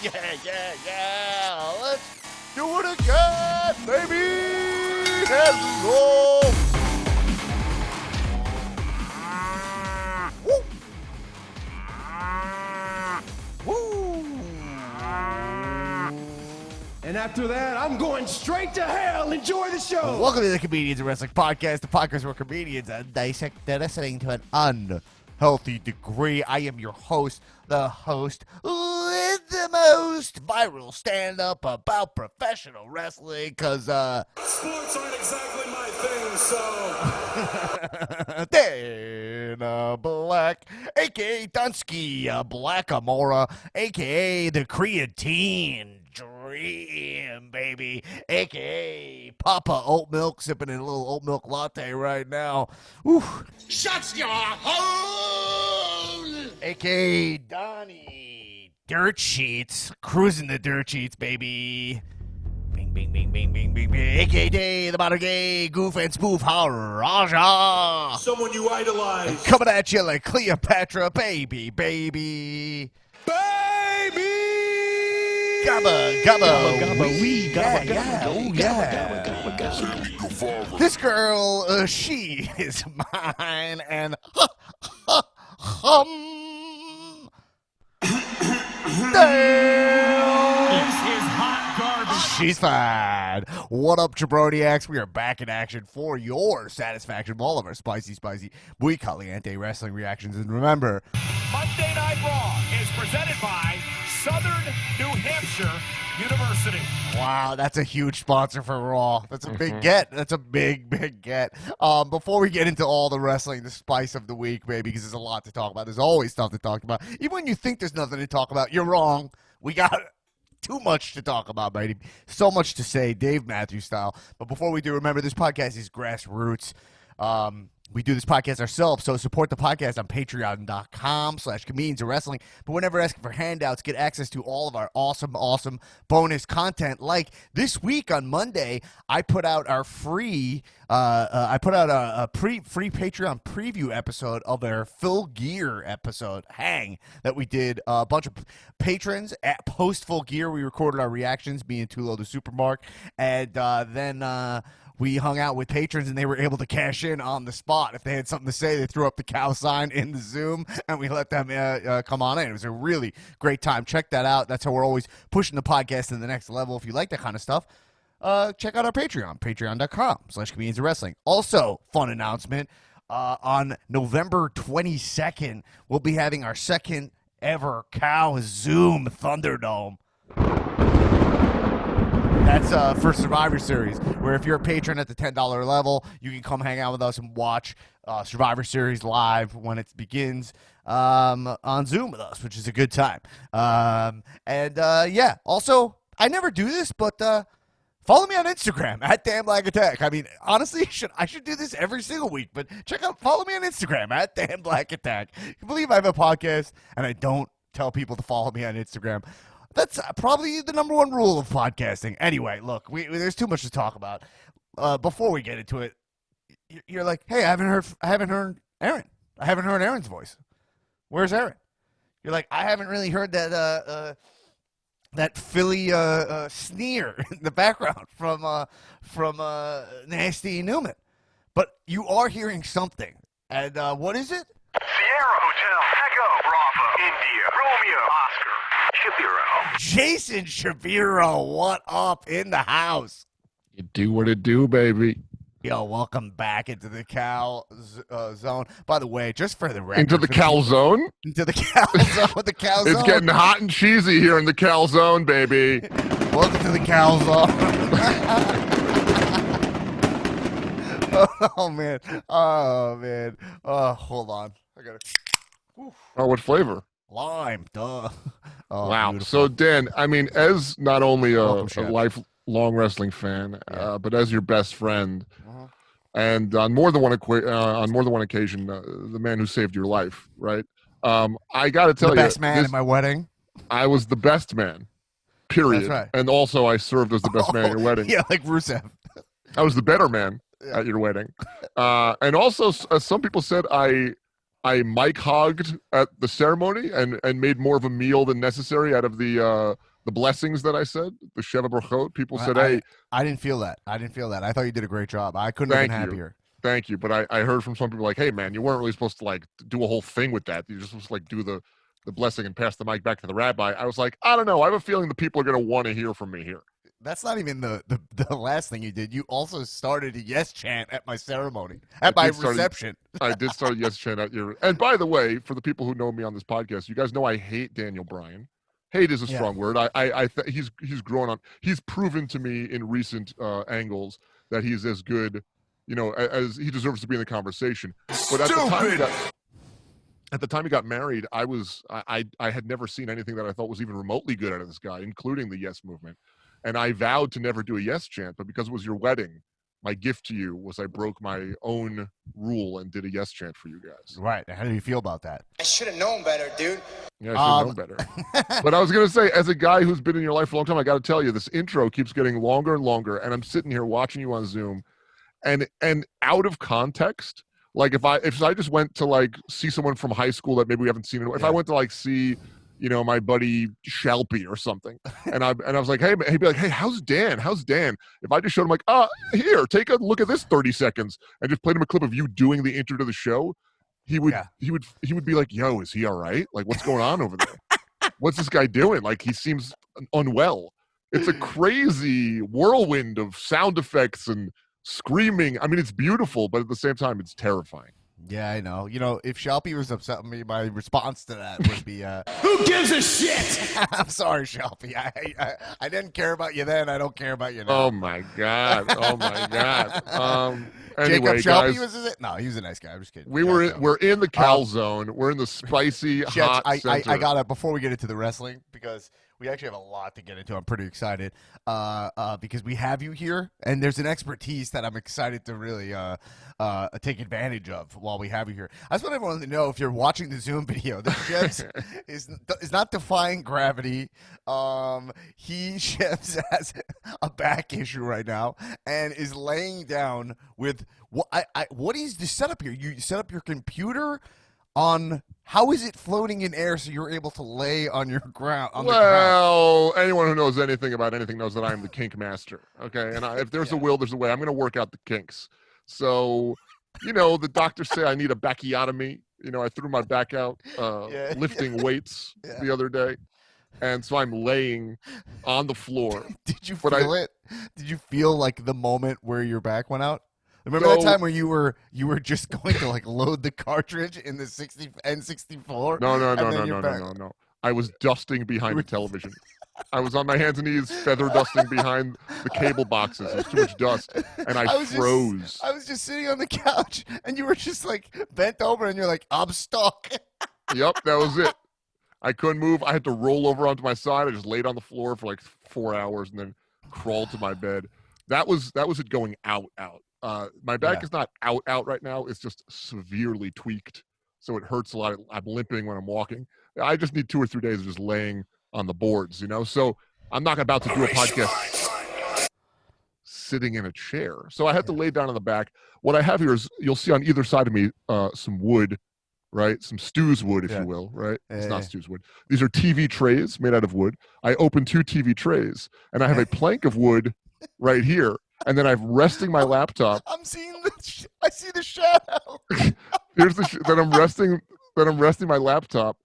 yeah. Let's do it again, baby. Hello. Woo. And after that, I'm going straight to hell. Enjoy the show. Welcome to the Comedians of Wrestling Podcast, the podcast where comedians dissect the wrestling to an unhealthy degree. I am your host, the host with the most viral stand-up about professional wrestling, because, sports aren't exactly my thing, so... Dan Black, a.k.a. Dunsky Black Amora, a.k.a. the Creatine Dream, baby, a.k.a. Papa Oat Milk, sipping in a little oat milk latte right now. Shut your hole! A.k.a. Donnie Dirt Sheets, cruising the dirt sheets, baby. Bing, bing, bing, bing, bing, bing, bing. A.k.a. the modern gay goof and spoof Raja. Someone you idolize. Coming at you like Cleopatra, baby, baby. Baby! Gabba, gabba, Gabba, wee, gabba, yeah, gabba, yeah, gabba, yeah. This girl, she is mine, and This is hot garbage. she's fine. What up, Jabroniacs? We are back in action for your satisfaction of all of our spicy, muy caliente wrestling reactions. And remember, Monday Night Raw is presented by Southern New Hampshire University. wow, that's a huge sponsor for Raw. That's a big get. That's a big get. Before we get into all the wrestling, the spice of the week, baby, because there's a lot to talk about. There's always stuff to talk about. Even when you think there's nothing to talk about, you're wrong. We got too much to talk about, baby. So much to say, Dave Matthews style. But before we do, remember, this podcast is grassroots. We do this podcast ourselves, so support the podcast on patreon.com/comedians of wrestling. But we're never asking for handouts. Get access to all of our awesome bonus content. Like this week on Monday, I put out our free free Patreon preview episode of our Full Gear episode, Hang, that we did. A bunch of patrons at post Full Gear. We recorded our reactions, me and Tullo the Supermark, and then we hung out with patrons, and they were able to cash in on the spot. If they had something to say, they threw up the cow sign in the Zoom, and we let them come on in. It was a really great time. Check that out. That's how we're always pushing the podcast to the next level. If you like that kind of stuff, check out our Patreon, patreon.com/comedians of wrestling. Also, fun announcement, on November 22nd, we'll be having our second ever Cow Zoom Thunderdome. That's for Survivor Series, where if you're a patron at the $10 level, you can come hang out with us and watch Survivor Series live when it begins on Zoom with us, which is a good time. Yeah, also, I never do this, but follow me on Instagram, at Dan Black Attack. I mean, honestly, I should do this every single week, but follow me on Instagram, at Dan Black Attack. You believe I have a podcast, and I don't tell people to follow me on Instagram? That's probably the number one rule of podcasting. Anyway, look, there's too much to talk about. Before we get into it, you're like, hey, I haven't heard Aaron. I haven't heard Aaron's voice. Where's Aaron? You're like, I haven't really heard that Philly sneer in the background from Nasty Newman. But you are hearing something. And what is it? Sierra Hotel, Echo, Bravo, India, Romeo, Oscar, Shebiro. Jason Shebiro, what up in the house? You do what it do, baby. Yo, welcome back into the Cal Zone. By the way, just for the record. Into the calzone? Into the Cal Zone. The Cal Zone. It's getting hot and cheesy here in the calzone, baby. Welcome to the Cal Zone. Oh, man. Hold on. I got to. Oh, what flavor? Lime, duh. Oh, wow. beautiful. So, Dan, I mean, as not only a Welcome, Chef. lifelong wrestling fan, Yeah. but as your best friend, Uh-huh. and on more than one occasion, the man who saved your life, right? I got to tell The you, best man at my wedding. I was the best man, period. That's right. And also, I served as the best man at your wedding. Yeah, like Rusev. I was the better man at your wedding. And also, some people said I I mic hogged at the ceremony and made more of a meal than necessary out of the blessings that I said, the Shebiro. People said, "Hey, I didn't feel that. I thought you did a great job. I couldn't have been happier. Thank you." But I heard from some people like, "Hey, man, you weren't really supposed to like do a whole thing with that. You just supposed to like do the blessing and pass the mic back to the rabbi." I was like, I don't know. I have a feeling the people are going to want to hear from me here. That's not even the last thing you did. You also started a yes chant at my ceremony, at my reception. I did start a yes chant at your. And by the way, for the people who know me on this podcast, you guys know I hate Daniel Bryan. Hate is a strong word. He's grown on. He's proven to me in recent angles that he's as good, as he deserves to be in the conversation. But at the time he got married, I had never seen anything that I thought was even remotely good out of this guy, including the yes movement. And I vowed to never do a yes chant, but because it was your wedding, my gift to you was I broke my own rule and did a yes chant for you guys. Right. How do you feel about that? I should have known better, dude. Yeah, I should have known better. But I was going to say, as a guy who's been in your life for a long time, I got to tell you, this intro keeps getting longer and longer, and I'm sitting here watching you on Zoom, and out of context, like if I just went to like see someone from high school that maybe we haven't seen, if I went to like see, my buddy Shelby or something, and I was like, hey, he'd be like, hey, how's Dan? If I just showed him like, here, take a look at this 30 seconds, and just played him a clip of you doing the intro to the show, he would be like, yo, is he all right? Like, what's going on over there? What's this guy doing? Like, he seems unwell. It's a crazy whirlwind of sound effects and screaming. I mean, it's beautiful, but at the same time, it's terrifying. Yeah, I know. If Shelby was upset with me, my response to that would be, Who gives a shit? I'm sorry, Shelby. I didn't care about you then. I don't care about you now. Oh, my God. Anyway, Jacob Shelby guys, was it? No, he was a nice guy. I'm just kidding. We're in the cal zone. We're in the spicy, hot center. I got it before we get into the wrestling, because we actually have a lot to get into. I'm pretty excited because we have you here, and there's an expertise that I'm excited to really take advantage of while we have you here. I just want everyone to know, if you're watching the Zoom video, that Shebs is not defying gravity. Shebs has a back issue right now and is laying down with what is the setup here? You set up your computer on. How is it floating in air so you're able to lay on your ground? Anyone who knows anything about anything knows that I am the kink master. Okay, and if there's a will, there's a way. I'm going to work out the kinks. So, the doctors say I need a backiotomy. I threw my back out lifting weights the other day, and so I'm laying on the floor. Did you feel it? Did you feel like the moment where your back went out? Remember that time where you were just going to like load the cartridge in the N64? No. I was dusting behind the television. I was on my hands and knees, feather dusting behind the cable boxes. There was too much dust, and I froze. I was just sitting on the couch, and you were just like bent over, and you're like, I'm stuck. Yep, that was it. I couldn't move. I had to roll over onto my side. I just laid on the floor for like 4 hours and then crawled to my bed. That was it going out. My back is not out right now. It's just severely tweaked, so it hurts a lot. I'm limping when I'm walking. I just need 2 or 3 days of just laying on the boards, So I'm not about to do a podcast sitting in a chair. So I have to lay down on the back. What I have here is, you'll see on either side of me some wood, right? Some Stu's wood, if you will, right? It's not Stu's wood. These are TV trays made out of wood. I opened 2 TV trays, and I have a plank of wood right here. And then I'm resting my laptop. I see the shadow. Here's then I'm resting my laptop.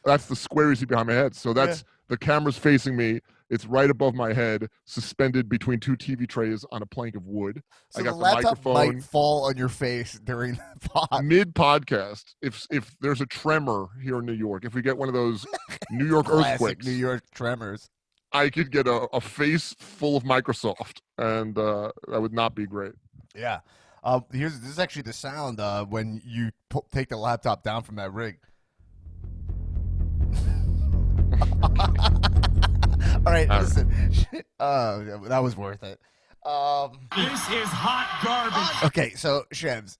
That's the square you see behind my head. So that's the camera's facing me. It's right above my head, suspended between 2 TV trays on a plank of wood. So I got the the laptop microphone. might fall on your face during the pod. Mid-podcast, if there's a tremor here in New York, if we get one of those New York earthquakes, New York tremors, I could get a face full of Microsoft, and that would not be great. Yeah. This is actually the sound when you take the laptop down from that rig. All right, listen. That was worth it. This is hot garbage. Okay, so Shebs,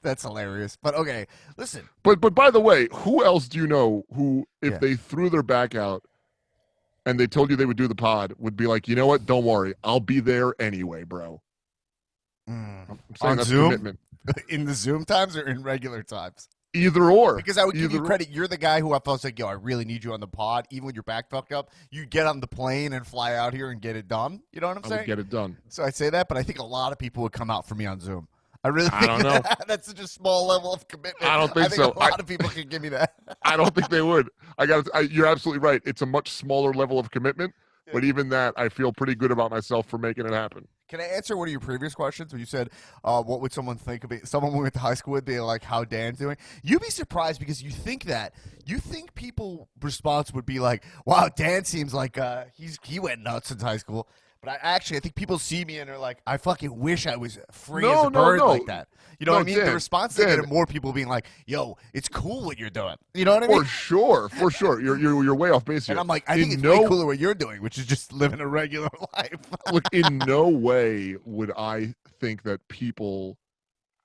that's hilarious. But okay, listen. But by the way, who else do you know who, if they threw their back out and they told you they would do the pod, would be like, you know what? Don't worry, I'll be there anyway, bro. I'm saying On that's Zoom? commitment. In the Zoom times or in regular times? Either or. Because I would give you Either- credit. You're the guy who I felt like, yo, I really need you on the pod. Even when your back fucked up, you get on the plane and fly out here and get it done. You know what I'm I saying? would get it done. So I'd say that, but I think a lot of people would come out for me on Zoom. I really think don't know. that's such a small level of commitment. I don't think so. A lot of people can give me that. I don't think they would. You're absolutely right. It's a much smaller level of commitment, but even that, I feel pretty good about myself for making it happen. Can I answer one of your previous questions when you said, what would someone think of it? Someone we went to high school with, they like how Dan's doing. You'd be surprised because you think people response would be like, wow, Dan seems like he went nuts since high school. But I think people see me and they're like, I fucking wish I was free as a bird like that. You know what I mean? Dan, The response they get are more people being like, yo, it's cool what you're doing. You know what I mean? For sure. You're way off base here. And I'm like, I think it's way cooler what you're doing, which is just living a regular life. Look, in no way would I think that people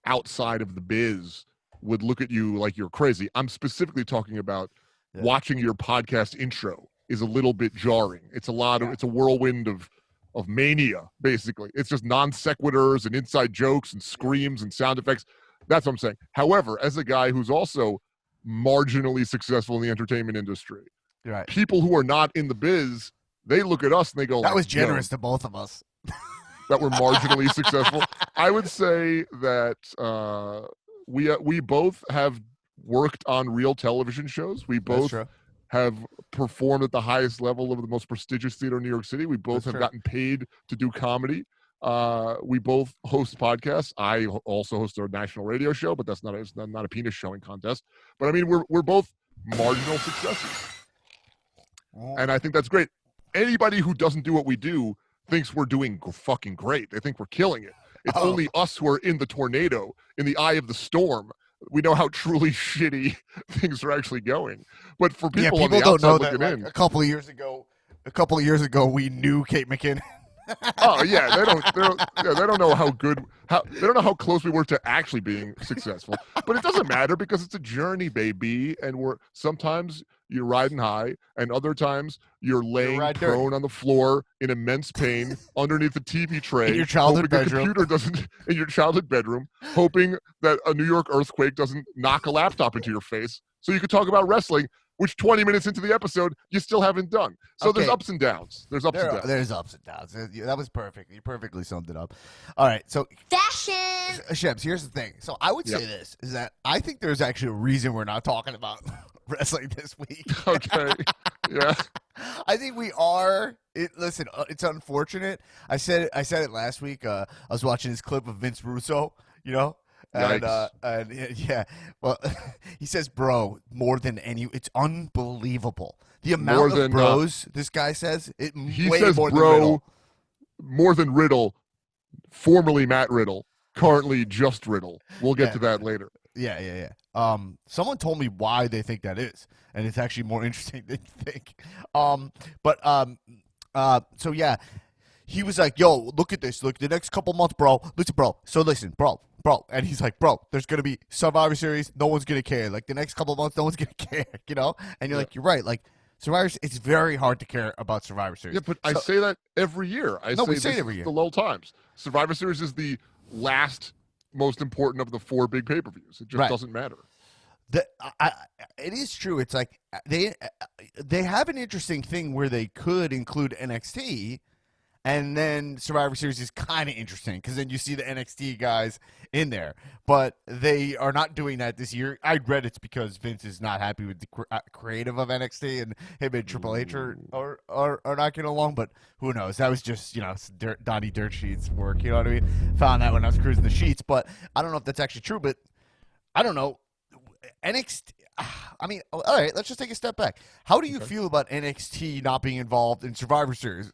outside of the biz would look at you like you're crazy. I'm specifically talking about watching your podcast intro is a little bit jarring. It's it's a whirlwind of mania, basically. It's just non sequiturs and inside jokes and screams and sound effects. That's what I'm saying. However, as a guy who's also marginally successful in the entertainment industry, Right. people who are not in the biz, they look at us and they go, That was "Yo, generous to both of us. that we're marginally successful." I would say that we both have worked on real television shows. We both have performed at the highest level of the most prestigious theater in New York City. We both have gotten paid to do comedy. We both host podcasts. I also host a national radio show, but it's not a penis showing contest. But I mean, we're both marginal successes, and I think that's great. Anybody who doesn't do what we do thinks we're doing fucking great. They think we're killing it. It's only us who are in the tornado, in the eye of the storm. We know how truly shitty things are actually going. But for people on the don't outside know looking that. in, A couple of years ago, we knew Kate McKinnon. oh yeah, they don't know they don't know how close we were to actually being successful. But it doesn't matter because it's a journey, baby. And sometimes you're riding high, and other times you're laying prone on the floor in immense pain underneath the TV tray in your childhood bedroom. The computer doesn't in your childhood bedroom, hoping that a New York earthquake doesn't knock a laptop into your face, so you could talk about wrestling, which 20 minutes into the episode you still haven't done. So there's ups and downs. There's ups and downs. That was perfect. You perfectly summed it up. All right, so Fashion. Shebs, here's the thing. So I would say this is that I think there's actually a reason we're not talking about wrestling this week. Okay. Yeah. I think we are. Listen, it's unfortunate. I said it last week. I was watching this clip of Vince Russo. You know. And yeah, well, he says, "Bro, more than any." It's unbelievable the amount of bros this guy says. He way says, more "Bro, than Riddle. more than Riddle." Formerly Matt Riddle, currently just Riddle. We'll get to that later. Yeah. Someone told me why they think that is, and it's actually more interesting than you think. So yeah, he was like, "Yo, look at this. Look, the next couple months, bro. Listen, bro." And he's like, "Bro, there's gonna be Survivor Series. No one's gonna care. Like the next couple months, no one's gonna care. You know." And you're like, "You're right. Like Survivor, it's very hard to care about Survivor Series." Yeah, but I say that every year. We say it every year. The low times. Survivor Series is the last most important of the 4 big pay-per-views. It just doesn't matter. It is true. It's like they have an interesting thing where they could include NXT. And then Survivor Series is kind of interesting because then you see the NXT guys in there. But they are not doing that this year. I read it's because Vince is not happy with the creative of NXT, and him and Triple H are not getting along. But who knows? That was just, Donnie Dirt Sheets work. You know what I mean? Found that when I was cruising the sheets. But I don't know if that's actually true. But I don't know. NXT... I mean, all right, let's just take a step back. How do you feel about NXT not being involved in Survivor Series?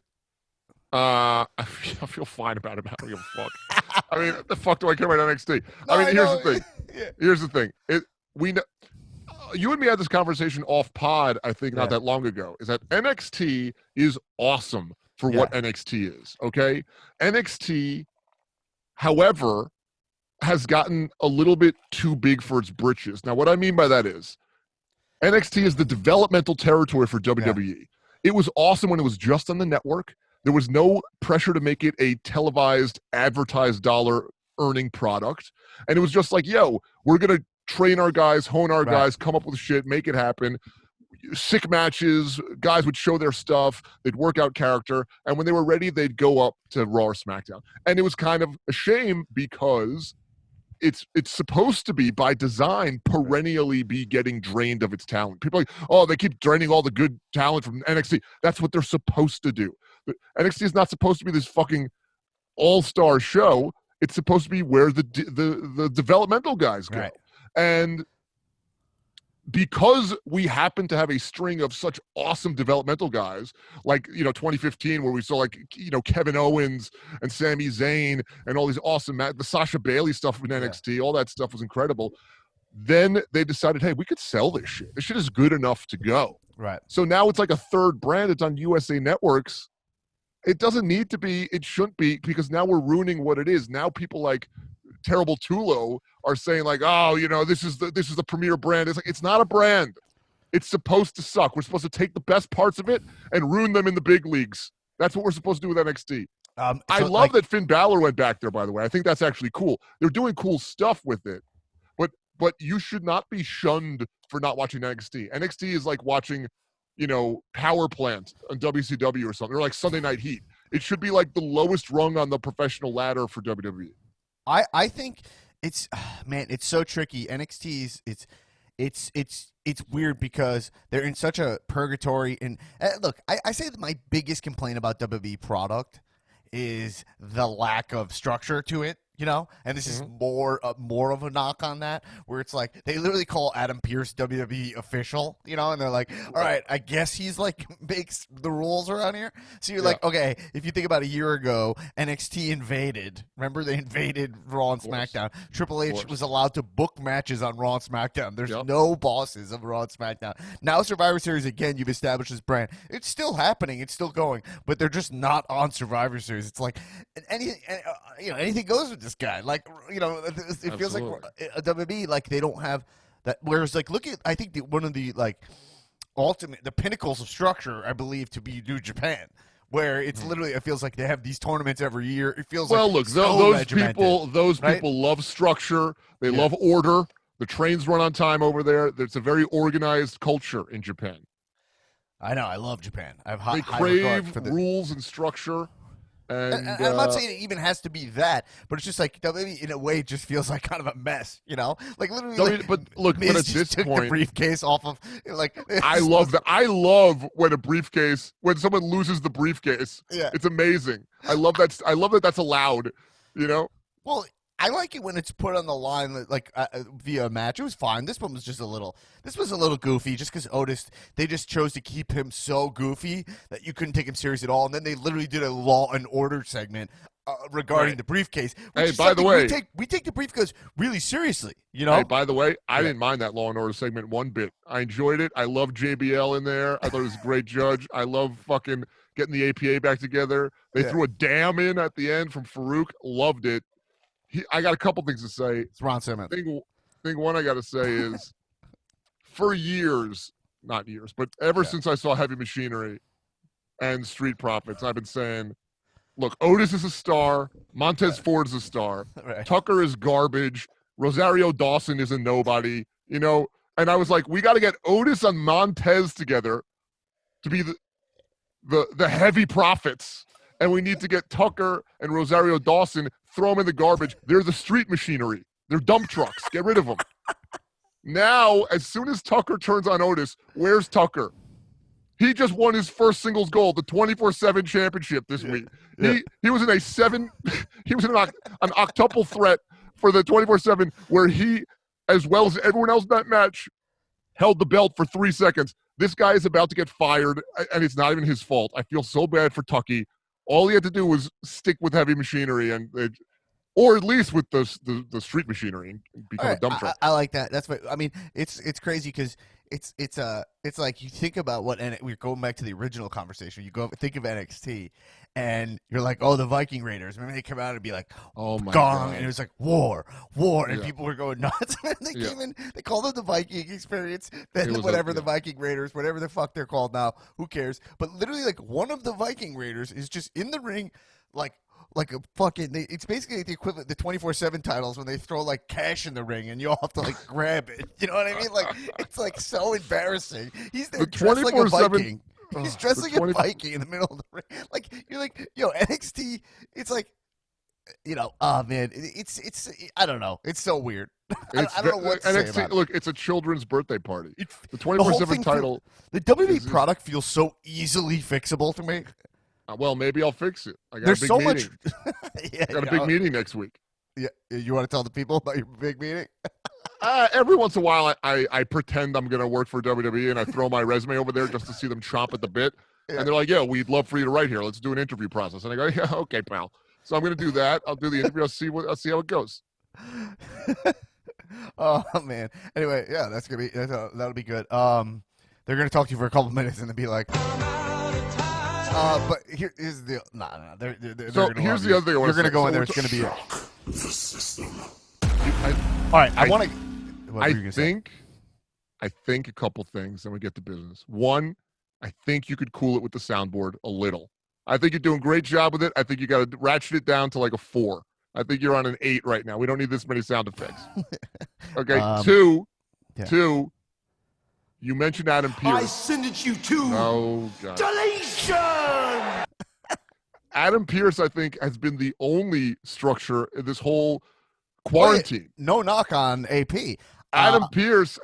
I feel fine about it. I don't give a fuck. I mean, what the fuck do I care about NXT? Here's the thing. Yeah. Here's the thing. We know, you and me had this conversation off pod, I think, not that long ago, is that NXT is awesome for what NXT is, okay? NXT, however, has gotten a little bit too big for its britches. Now, what I mean by that is NXT is the developmental territory for WWE. Yeah. It was awesome when it was just on the network. There was no pressure to make it a televised, advertised dollar earning product. And it was just like, yo, we're going to train our guys, hone our guys, come up with shit, make it happen. Sick matches, guys would show their stuff, they'd work out character, and when they were ready, they'd go up to Raw or SmackDown. And it was kind of a shame because it's supposed to be, by design, perennially be getting drained of its talent. People are like, oh, they keep draining all the good talent from NXT. That's what they're supposed to do. But NXT is not supposed to be this fucking all-star show. It's supposed to be where the developmental guys go. Right. And because we happen to have a string of such awesome developmental guys, like, 2015, where we saw, like, Kevin Owens and Sami Zayn and all these awesome, the Sasha Bailey stuff in NXT, all that stuff was incredible. Then they decided, hey, we could sell this shit. This shit is good enough to go. Right. So now it's like a third brand. It's on USA Networks. It doesn't need to be. It shouldn't be, because now we're ruining what it is. Now people like Terrible Tullo are saying, like, oh, this is the premier brand. It's like, it's not a brand. It's supposed to suck. We're supposed to take the best parts of it and ruin them in the big leagues. That's what we're supposed to do with NXT. I love that Finn Balor went back there, by the way. I think that's actually cool. They're doing cool stuff with it. But you should not be shunned for not watching NXT. NXT is like watching, Power Plant on WCW or something, or like Sunday Night Heat. It should be like the lowest rung on the professional ladder for WWE. I think it's so tricky. NXT is it's weird because they're in such a purgatory. And look, I say that my biggest complaint about WWE product is the lack of structure to it. And this is more of a knock on that, where it's like they literally call Adam Pearce WWE official, and they're like, all right, I guess he's like makes the rules around here. So you're like, okay, if you think about a year ago, NXT invaded. Remember, they invaded Raw and SmackDown. Triple H was allowed to book matches on Raw and SmackDown. There's no bosses of Raw and SmackDown. Now Survivor Series, again, you've established this brand. It's still happening. It's still going, but they're just not on Survivor Series. It's like anything goes with this guy. Like, it feels like a WWE, like they don't have that. Whereas, like, look at, I think one of the like the pinnacles of structure, I believe, to be New Japan, where it's literally, it feels like they have these tournaments every year. It feels look, those people love structure. They love order. The trains run on time over there. It's a very organized culture in Japan. I know. I love Japan. They crave rules and structure. And I'm not saying it even has to be that, but it's just like WWE in a way just feels like kind of a mess, Like literally. But look, but at this point, the briefcase off of like. I love that. I love when someone loses the briefcase. Yeah, it's amazing. I love that. I love that that's allowed. Well, I like it when it's put on the line, like via a match. It was fine. This one was just a little goofy, just because Otis, they just chose to keep him so goofy that you couldn't take him serious at all. And then they literally did a Law and Order segment regarding the briefcase. Hey, by the way, we take the briefcase really seriously. Hey, by the way, I didn't mind that Law and Order segment one bit. I enjoyed it. I love JBL in there. I thought it was a great judge. I love fucking getting the APA back together. They threw a damn in at the end from Farouk. Loved it. I got a couple things to say. It's Ron Simmons. Thing one I got to say is, for years, not years, but ever since I saw Heavy Machinery and Street Profits, I've been saying, look, Otis is a star. Montez Ford is a star. Right. Tucker is garbage. Rosario Dawson is a nobody. And I was like, we got to get Otis and Montez together to be the heavy profits. And we need to get Tucker and Rosario Dawson, throw them in the garbage. They're the street machinery. They're dump trucks. Get rid of them. Now, as soon as Tucker turns on Otis, where's Tucker? He just won his first singles gold, the 24/7 championship this week. Yeah. He was in an octuple threat for the 24/7, where he, as well as everyone else in that match, held the belt for 3 seconds. This guy is about to get fired, and it's not even his fault. I feel so bad for Tucky. All he had to do was stick with Heavy Machinery, or at least with the street machinery, and become a dump truck. I like that. That's what I mean. It's crazy because it's like you think about we're going back to the original conversation. You think of NXT, and you're like, oh, the Viking Raiders. Remember they come out and be like, oh my gong, God. and it was like war, and people were going nuts. And they came in, they called it the Viking Experience. Then whatever the Viking Raiders, whatever the fuck they're called now, who cares? But literally, like, one of the Viking Raiders is just in the ring, like like a fucking. It's basically the equivalent, the 24/7 titles when they throw like cash in the ring and you all have to like grab it. You know what I mean? Like it's like so embarrassing. He's there dressed like a Viking. He's dressed like a Viking in the middle of the ring. Like you're like, yo, NXT. It's like, oh man, it's I don't know. It's so weird. I don't know what to say about it. Look, it's a children's birthday party. The 24/7 title. The WWE product feels so easily fixable to me. Well, maybe I'll fix it. I got There's a big so meeting. much. I got a big meeting next week. Yeah, you want to tell the people about your big meeting? Every once in a while, I pretend I'm going to work for WWE and I throw my resume over there just to see them chomp at the bit. Yeah. And they're like, "Yeah, we'd love for you to write here. Let's do an interview process." And I go, "Yeah, okay, pal." So I'm going to do that. I'll do the interview. I'll see how it goes. Oh man. Anyway, yeah, that'll be good. They're going to talk to you for a couple minutes and then be like, but here's the they're so here's the other thing. You're going to go in there. It's going to be all right. I think a couple things, then we get to business. One, I think you could cool it with the soundboard a little. I think you're doing a great job with it. I think you got to ratchet it down to like a 4. I think you're on an 8 right now. We don't need this many sound effects. Okay. Two, you mentioned Adam Pearce. I send it you to deletion. Adam Pearce, I think, has been the only structure in this whole quarantine. No knock on AP. Adam Pearce,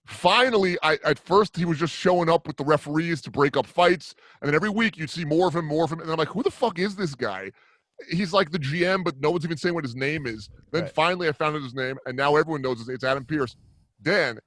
finally, at first he was just showing up with the referees to break up fights, and then every week you'd see more of him, and I'm like, who the fuck is this guy? He's like the GM, but no one's even saying what his name is. Then finally I found out his name, and now everyone knows it's Adam Pearce. Dan,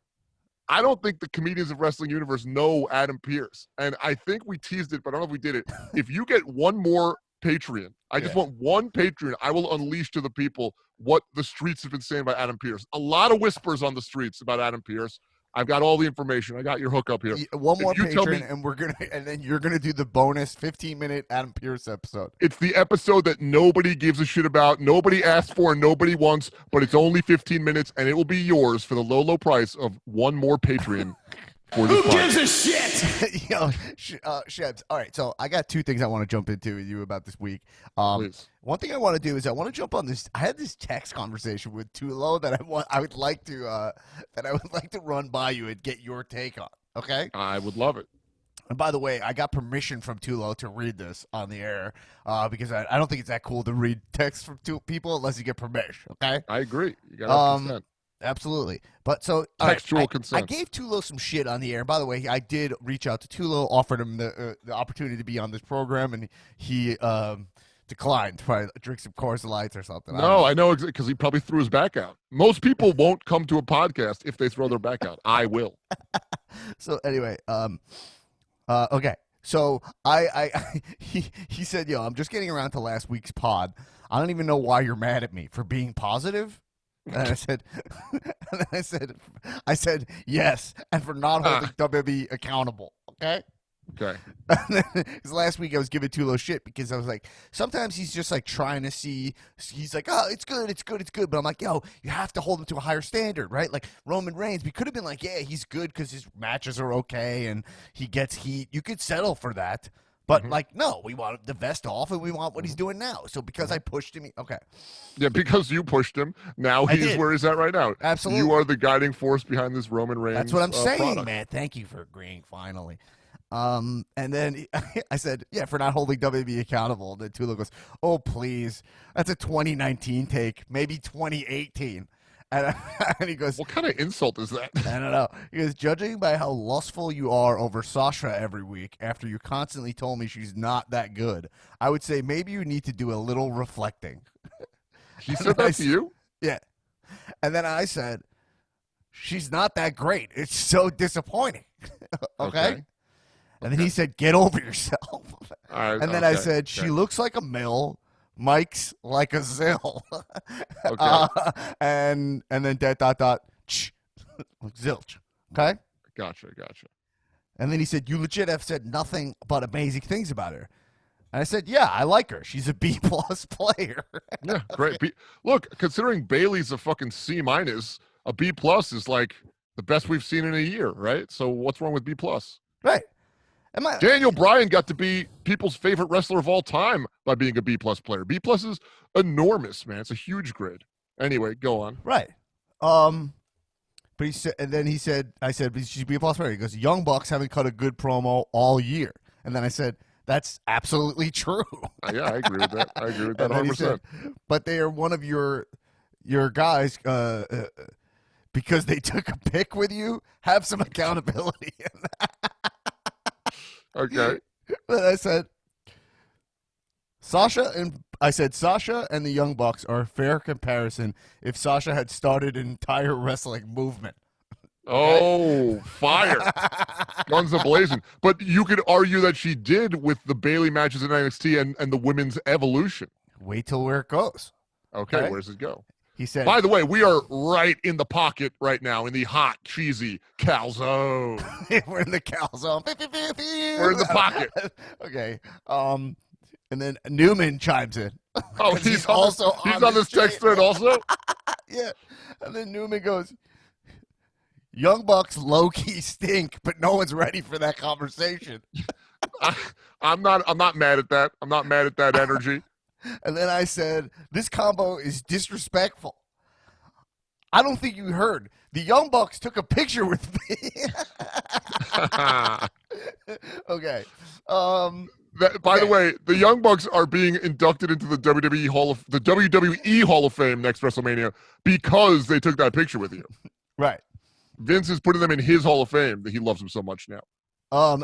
I don't think the comedians of wrestling universe know Adam Pearce, and I think we teased it, but I don't know if we did it. If you get one more Patreon, I just want one Patreon, I will unleash to the people what the streets have been saying about Adam Pearce. A lot of whispers on the streets about Adam Pearce. I've got all the information. I got your hookup here. One more Patreon, and then you're gonna do the bonus 15-minute Adam Pearce episode. It's the episode that nobody gives a shit about, nobody asked for, nobody wants, but it's only 15 minutes, and it will be yours for the low price of one more Patreon. Who gives a shit? Shebs. All right, so I got 2 things I want to jump into with you about this week. Please. One thing I want to do is I want to jump on this. I had this text conversation with Tullo that I would like to run by you and get your take on. Okay, I would love it. And by the way, I got permission from Tullo to read this on the air because I don't think it's that cool to read text from 2 people unless you get permission. Okay, I agree. You got consent. Absolutely. But so textual consent. I gave Tullo some shit on the air. By the way, I did reach out to Tullo, offered him the opportunity to be on this program, and he declined. Probably drink some Coors Lights or something. No, I know because he probably threw his back out. Most people won't come to a podcast if they throw their back out. I will. So anyway, okay. So he said, "Yo, I'm just getting around to last week's pod. I don't even know why you're mad at me for being positive." And I said, yes, and for not holding WWE accountable. Okay. Because last week I was giving Tullo shit because I was like, sometimes he's just like trying to see. He's like, oh, it's good. But I'm like, yo, you have to hold him to a higher standard, right? Like Roman Reigns, we could have been like, yeah, he's good because his matches are okay and he gets heat. You could settle for that. But, like, no, we want the vest off, and we want what he's doing now. So, because I pushed him, okay. Yeah, because you pushed him, now he's where he's at right now. Absolutely. You are the guiding force behind this Roman Reigns That's what I'm saying, product. Man. Thank you for agreeing, finally. And then I said, yeah, for not holding WB accountable. And then Tullo goes, oh, please. That's a 2019 take, maybe 2018. And he goes, what kind of insult is that? I don't know. He goes, judging by how lustful you are over Sasha every week after you constantly told me she's not that good, I would say maybe you need to do a little reflecting. He said that to you? Yeah. And then I said, she's not that great. It's so disappointing. Okay? And then he said, get over yourself. And then I said, she looks like a mill. Mike's like a zill. And then ... zilch. Okay? Gotcha. And then he said, you legit have said nothing but amazing things about her. And I said, yeah, I like her. She's a B+ player. Yeah, great. Look, considering Bailey's a fucking C-, a B+ is like the best we've seen in a year, right? So what's wrong with B+? Right. Daniel Bryan got to be people's favorite wrestler of all time by being a B+ player. B+ is enormous, man. It's a huge grade. Anyway, go on. Right. But he said, and then he said, I said, but she'd be a plus player. He goes, Young Bucks haven't cut a good promo all year. And then I said, that's absolutely true. Yeah, I agree with that. I agree with that And then he 100%. said, but they are one of your guys because they took a pic with you. Have some accountability. Okay. But I said, Sasha and the Young Bucks are a fair comparison if Sasha had started an entire wrestling movement. Oh, fire. Guns a-blazing. But you could argue that she did with the Bayley matches in NXT and the women's evolution. Wait till where it goes. Okay, where does it go? He said, by the way, we are right in the pocket right now in the hot, cheesy calzone. we're in the calzone. We're in the pocket. Okay. And then Newman chimes in. Oh, he's also on this text thread also? Yeah. And then Newman goes, Young Bucks low-key stink, but no one's ready for that conversation. I'm not mad at that. I'm not mad at that energy. And then I said, this combo is disrespectful. I don't think you heard. The Young Bucks took a picture with me. Okay. By the way, the Young Bucks are being inducted into the WWE Hall of Fame next WrestleMania because they took that picture with you. Right. Vince is putting them in his Hall of Fame that he loves them so much now.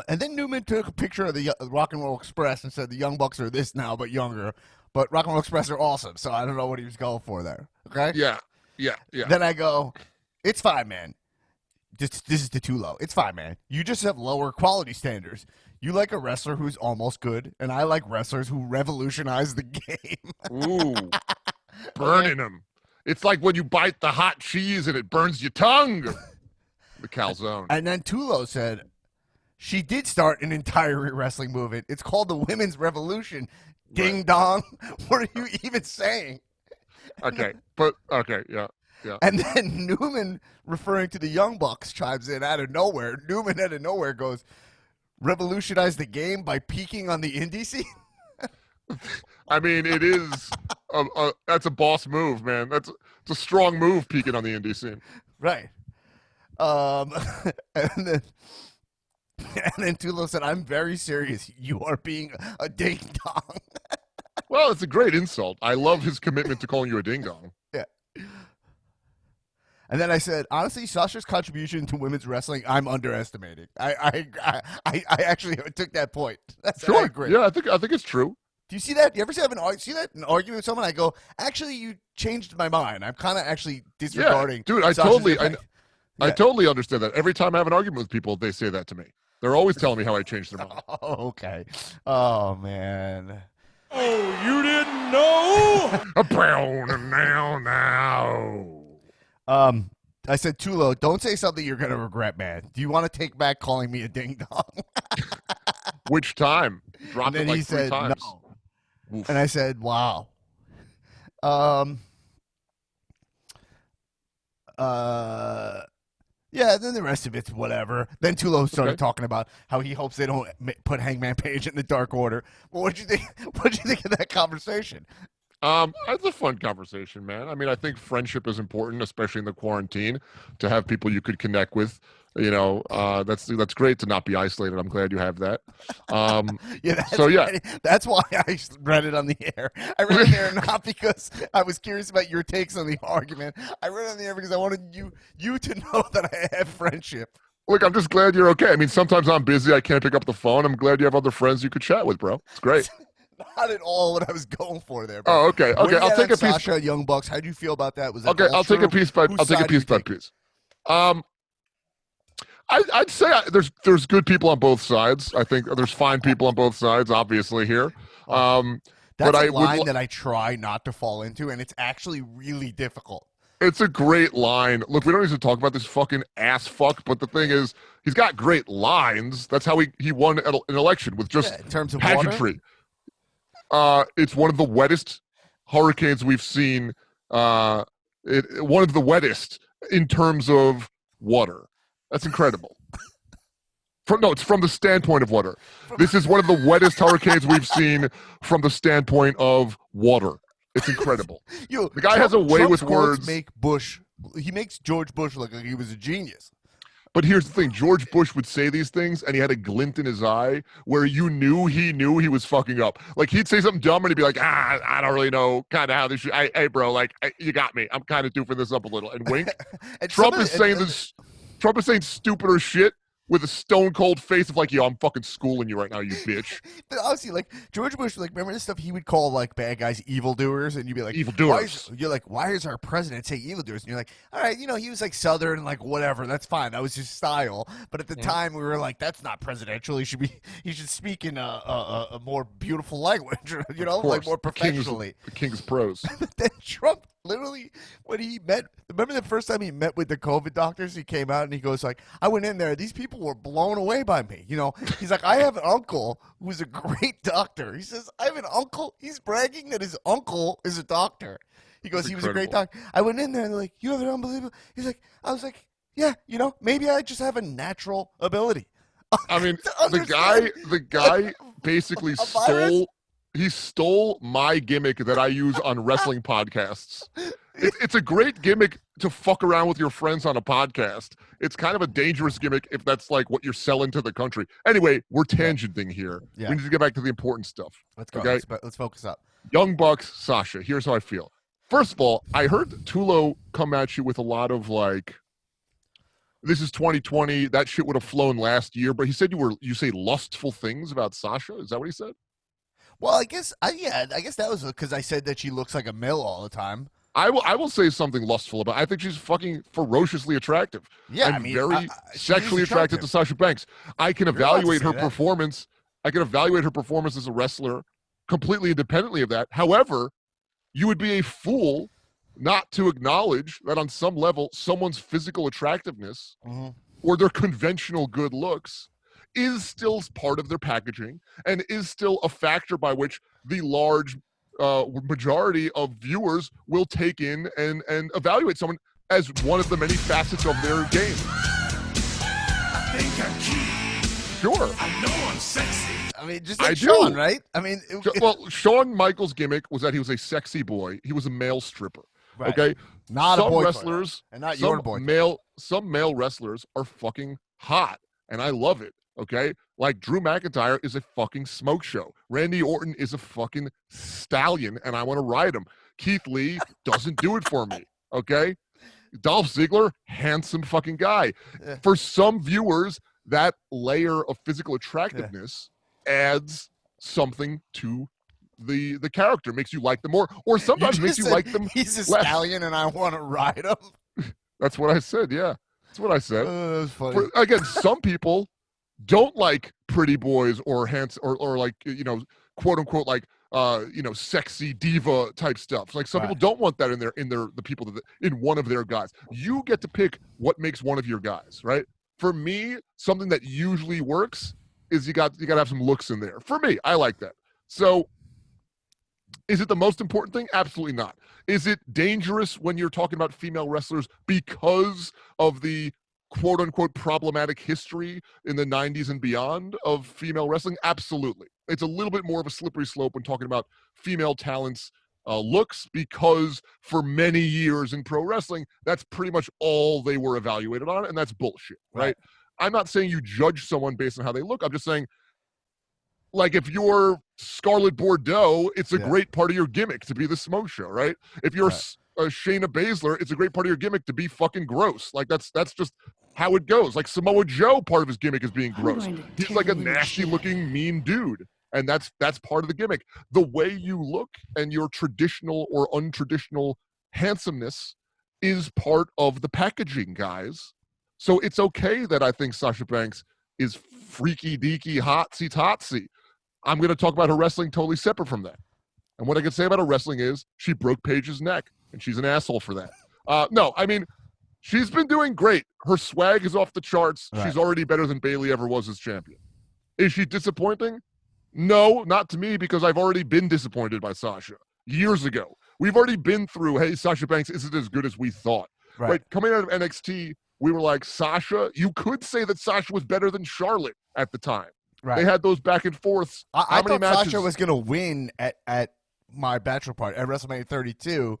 And then Newman took a picture of the Rock and Roll Express and said the Young Bucks are this now, but younger. But Rock and Roll Express are awesome, so I don't know what he was going for there. Okay? Yeah. Then I go, it's fine, man. This is too low. It's fine, man. You just have lower quality standards. You like a wrestler who's almost good, and I like wrestlers who revolutionize the game. Ooh. Burning them. It's like when you bite the hot cheese and it burns your tongue. The calzone. And then Tullo said, she did start an entire wrestling movement. It's called the Women's Revolution. Ding dong. What are you even saying? Okay, yeah. And then Newman, referring to the Young Bucks, chimes in out of nowhere. Newman out of nowhere goes, revolutionize the game by peaking on the indie scene? I mean, it is that's a boss move, man. It's a strong move peaking on the indie scene. Right. And then Tullo said, I'm very serious. You are being a ding dong. Well, it's a great insult. I love his commitment to calling you a ding dong. Yeah. And then I said, honestly, Sasha's contribution to women's wrestling, I'm underestimating. I actually took that point. Sure. I agree. Yeah, I think it's true. Do you see that? You ever see an argument with someone? I go, actually, you changed my mind. I'm kind of actually disregarding. Yeah, dude, I totally understand that. Every time I have an argument with people, they say that to me. They're always telling me how I changed their mind. Oh, okay. Oh, man. Oh, you didn't know? now. I said, Tullo, don't say something you're going to regret, man. Do you want to take back calling me a ding dong? Which time? Dropped it like 3 times. No. Oof. And I said, wow. Yeah, then the rest of it's whatever. Then Tullo started talking about how he hopes they don't put Hangman Page in the Dark Order. Well, what did you think? What did you think of that conversation? It's a fun conversation, man. I mean, I think friendship is important, especially in the quarantine, to have people you could connect with. You know, that's great to not be isolated. I'm glad you have that. That's why I read it on the air. I read it there not because I was curious about your takes on the argument. I read it on the air because I wanted you to know that I have friendship. Look, I'm just glad you're okay. I mean, sometimes I'm busy. I can't pick up the phone. I'm glad you have other friends you could chat with, bro. It's great. Not at all what I was going for there, bro. Oh, okay. Okay, I'll take a piece. Sasha, Young Bucks. How do you feel about that? Was that okay? I'll take a piece by piece. I'd say there's good people on both sides. I think there's fine people on both sides, obviously here. That's a line that I try not to fall into, and it's actually really difficult. It's a great line. Look, we don't need to talk about this fucking ass fuck, but the thing is, he's got great lines. That's how he won an election, with just in terms of pageantry. It's one of the wettest hurricanes we've seen. One of the wettest in terms of water. That's incredible. It's from the standpoint of water. This is one of the wettest hurricanes we've seen from the standpoint of water. It's incredible. The guy has a way with words. He makes George Bush look like he was a genius. But here's the thing. George Bush would say these things, and he had a glint in his eye where you knew he was fucking up. Like, he'd say something dumb, and he'd be like, I don't really know kind of how this should. Hey, bro, like, you got me. I'm kind of doofing this up a little. And wink. And Trump is saying stupider shit with a stone cold face of like, yo, I'm fucking schooling you right now, you bitch. But honestly, like, George Bush, like, remember this stuff he would call, like, bad guys evildoers? And you'd be like, evildoers. You're like, why is our president saying evildoers? And you're like, all right, he was like Southern, like, whatever, that's fine. That was his style. But at the time, we were like, that's not presidential. He should speak in a more beautiful language, like more professionally. The king's prose. But then Trump, literally, when he remember the first time he met with the COVID doctors, he came out and he goes like, I went in there, these people were blown away by me. He's like, I have an uncle who's a great doctor. He says, I have an uncle. He's bragging that his uncle is a doctor. He goes, he was a great doctor. I went in there and they're like, you have an unbelievable. He's like, I was like, yeah, maybe I just have a natural ability. I mean, the guy basically stole my gimmick that I use on wrestling podcasts. It's a great gimmick to fuck around with your friends on a podcast. It's kind of a dangerous gimmick if that's like what you're selling to the country. Anyway, we're tangenting here. Yeah. We need to get back to the important stuff. Let's go. Okay? Let's focus up. Young Bucks, Sasha. Here's how I feel. First of all, I heard Tullo come at you with a lot of like, this is 2020. That shit would have flown last year. But he said you say lustful things about Sasha. Is that what he said? Well, I guess that was because I said that she looks like a mill all the time. I will say something lustful about. I think she's fucking ferociously attractive. Yeah, I'm very sexually attracted to Sasha Banks. I can evaluate her performance. I can evaluate her performance as a wrestler completely independently of that. However, you would be a fool not to acknowledge that on some level, someone's physical attractiveness or their conventional good looks is still part of their packaging and is still a factor by which the large majority of viewers will take in and evaluate someone as one of the many facets of their game. I think I'm cute. Sure. I know I'm sexy. I mean, just like Shawn, right? I mean, Shawn Michaels' gimmick was that he was a sexy boy. He was a male stripper. Right. Okay, not a boy wrestlers, and not your boy. Some male wrestlers are fucking hot, and I love it. Okay, like Drew McIntyre is a fucking smoke show. Randy Orton is a fucking stallion, and I want to ride him. Keith Lee doesn't do it for me. Okay, Dolph Ziggler, handsome fucking guy. Yeah. For some viewers, that layer of physical attractiveness adds something to the character, makes you like them more, or sometimes makes you like them he's a less. Stallion and I want to ride him. That's what I said. Yeah, that's what I said. That was funny. Again, some people don't like pretty boys or handsome or like, quote unquote, like, sexy diva type stuff. Like some people don't want that in the people that in one of their guys. You get to pick what makes one of your guys, right? For me, something that usually works is you got to have some looks in there. For me, I like that. So is it the most important thing? Absolutely not. Is it dangerous when you're talking about female wrestlers because of the quote-unquote problematic history in the 90s and beyond of female wrestling? Absolutely. It's a little bit more of a slippery slope when talking about female talents' looks, because for many years in pro wrestling, that's pretty much all they were evaluated on, and that's bullshit, right? I'm not saying you judge someone based on how they look. I'm just saying, like, if you're Scarlett Bordeaux, it's a great part of your gimmick to be the smoke show, right? If you're Shayna Baszler, it's a great part of your gimmick to be fucking gross. Like, that's just how it goes. Like, Samoa Joe, part of his gimmick is being gross. He's like a nasty-looking, mean dude, and that's part of the gimmick. The way you look and your traditional or untraditional handsomeness is part of the packaging, guys. So it's okay that I think Sasha Banks is freaky deaky, hotsy. I'm going to talk about her wrestling totally separate from that. And what I can say about her wrestling is she broke Paige's neck, and she's an asshole for that. No, I mean, she's been doing great. Her swag is off the charts. Right. She's already better than Bayley ever was as champion. Is she disappointing? No, not to me, because I've already been disappointed by Sasha years ago. We've already been through, hey, Sasha Banks isn't as good as we thought. Right? Coming out of NXT, we were like, Sasha, you could say that Sasha was better than Charlotte at the time. Right. They had those back and forths. I thought Sasha was going to win at my bachelor party at WrestleMania 32.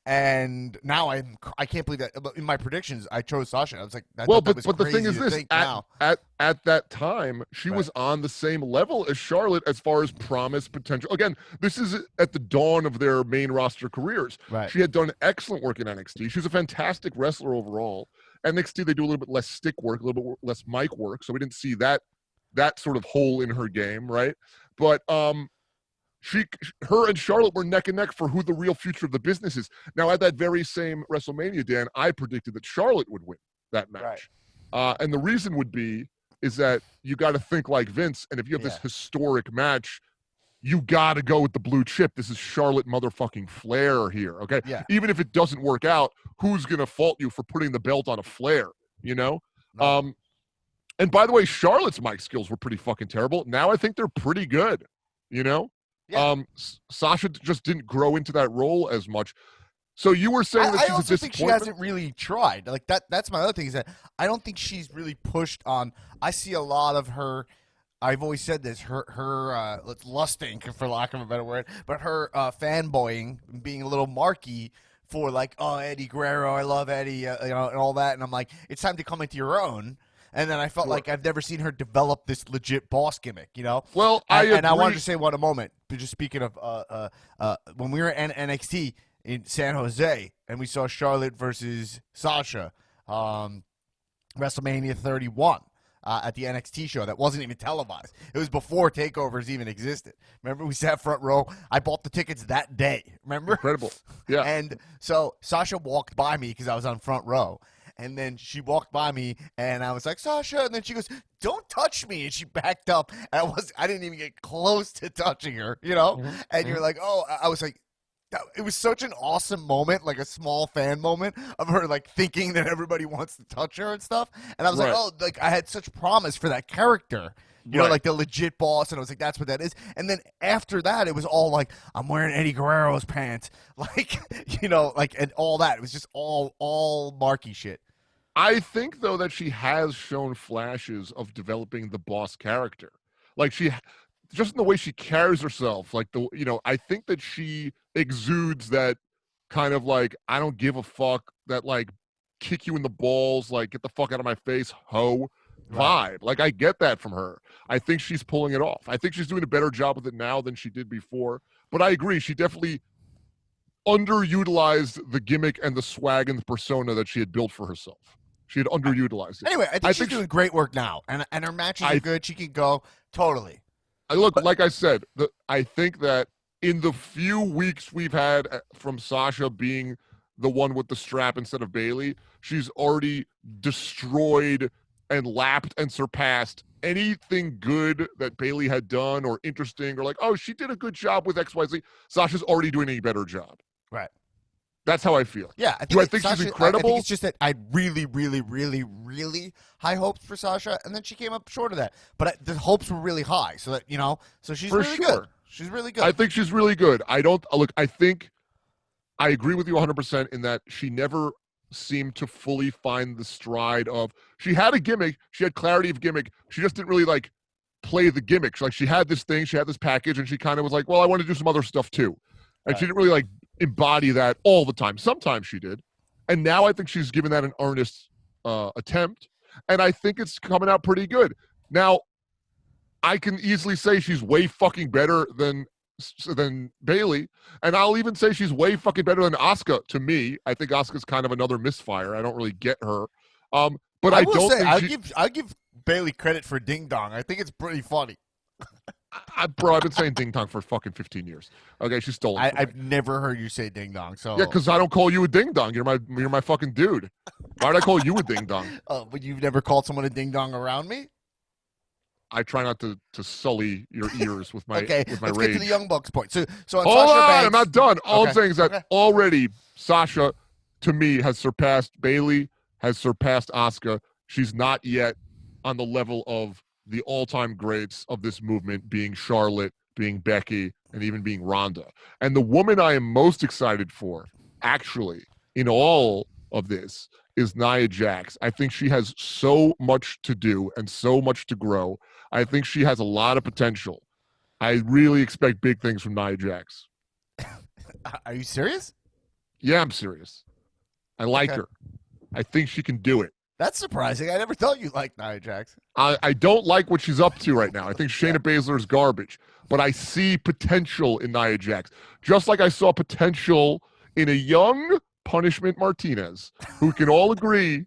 And now I can't believe that. In my predictions, I chose Sasha. I was like, but the thing is this: at that time, she was on the same level as Charlotte as far as promise, potential. Again, this is at the dawn of their main roster careers. Right. She had done excellent work in NXT. She was a fantastic wrestler overall. NXT, they do a little bit less stick work, a little bit less mic work, so we didn't see that sort of hole in her game, right? But her and Charlotte were neck and neck for who the real future of the business is. Now, at that very same WrestleMania, Dan, I predicted that Charlotte would win that match. Right. And the reason is that you got to think like Vince, and if you have this historic match, you got to go with the blue chip. This is Charlotte motherfucking Flair here, okay? Yeah. Even if it doesn't work out, who's going to fault you for putting the belt on a Flair, you know? No. And by the way, Charlotte's mic skills were pretty fucking terrible. Now I think they're pretty good, you know? Yeah. Sasha just didn't grow into that role as much. So you were saying that she's a disappointment? I also think she hasn't really tried. Like that's my other thing is that I don't think she's really pushed on. I see a lot of her. I've always said this. Her lusting, for lack of a better word, but her fanboying, being a little marky for like, oh, Eddie Guerrero, I love Eddie, and all that. And I'm like, it's time to come into your own. And then I felt like I've never seen her develop this legit boss gimmick, you know? Well, and I wanted to say one a moment, but just speaking of when we were at NXT in San Jose and we saw Charlotte versus Sasha, WrestleMania 31 at the NXT show that wasn't even televised. It was before takeovers even existed. Remember, we sat front row. I bought the tickets that day. Remember? Incredible. Yeah. And so Sasha walked by me because I was on front row. And then she walked by me, and I was like, Sasha. And then she goes, don't touch me. And she backed up. And I didn't even get close to touching her, you know? Mm-hmm. And you're like, oh, I was like, it was such an awesome moment, like a small fan moment of her, like, thinking that everybody wants to touch her and stuff. And I was like, oh, like, I had such promise for that character. You know, like the legit boss, and I was like, that's what that is. And then after that, it was all like, I'm wearing Eddie Guerrero's pants. Like, you know, like, and all that. It was just all marky shit. I think, though, that she has shown flashes of developing the boss character. Like, she, just in the way she carries herself, like, I think that she exudes that kind of like, I don't give a fuck, that like, kick you in the balls, like, get the fuck out of my face, ho. Vibe. Like, I get that from her. I think she's pulling it off. I think she's doing a better job with it now than she did before. But I agree, she definitely underutilized the gimmick and the swag and the persona that she had built for herself. She had underutilized it. Anyway, I think she's doing great work now, and her matches are good. She can go totally. Like I said, I think that in the few weeks we've had from Sasha being the one with the strap instead of Bayley, she's already destroyed and lapped and surpassed anything good that Bayley had done or interesting or like, oh, she did a good job with XYZ. Sasha's already doing a better job. Right. That's how I feel. Yeah. I think Sasha, she's incredible? I think it's just that I had really, really, really, really high hopes for Sasha, and then she came up short of that. But the hopes were really high, so that, so she's really good. She's really good. I think she's really good. I think I agree with you 100% in that she never seemed to fully find the stride of, she had a gimmick, she had clarity of gimmick, she just didn't really like play the gimmick. Like, she had this thing, she had this package, and she kind of was like, well, I want to do some other stuff too. And she didn't really like embody that all the time. Sometimes she did. And now I think she's given that an earnest attempt, and I think it's coming out pretty good. Now, I can easily say she's way fucking better than Bayley, and I'll even say she's way fucking better than Asuka to me. I think Asuka's kind of another misfire. I don't really get her. But I don't think I'll give Bayley credit for Ding Dong. I think it's pretty funny. Bro, I've been saying Ding Dong for fucking 15 years. Okay, she's stolen. I've never heard you say Ding Dong. So yeah, because I don't call you a Ding Dong. You're my fucking dude. Why'd I call you a Ding Dong? Oh, but you've never called someone a Ding Dong around me? I try not to sully your ears with my okay, with my let's rage. Get to the Young Bucks point. So on hold Sasha on, Banks, I'm not done. All I'm saying is that okay. already Sasha, to me, has surpassed Bayley, has surpassed Asuka. She's not yet on the level of the all-time greats of this movement, being Charlotte, being Becky, and even being Ronda. And the woman I am most excited for, actually, in all of this is Nia Jax. I think she has so much to do and so much to grow. I think she has a lot of potential. I really expect big things from Nia Jax. Are you serious? Yeah, I'm serious. I like her. I think she can do it. That's surprising. I never thought you liked Nia Jax. I don't like what she's up to right now. I think Shayna Baszler is garbage, but I see potential in Nia Jax, just like I saw potential in a young Punishment Martinez, who can all agree,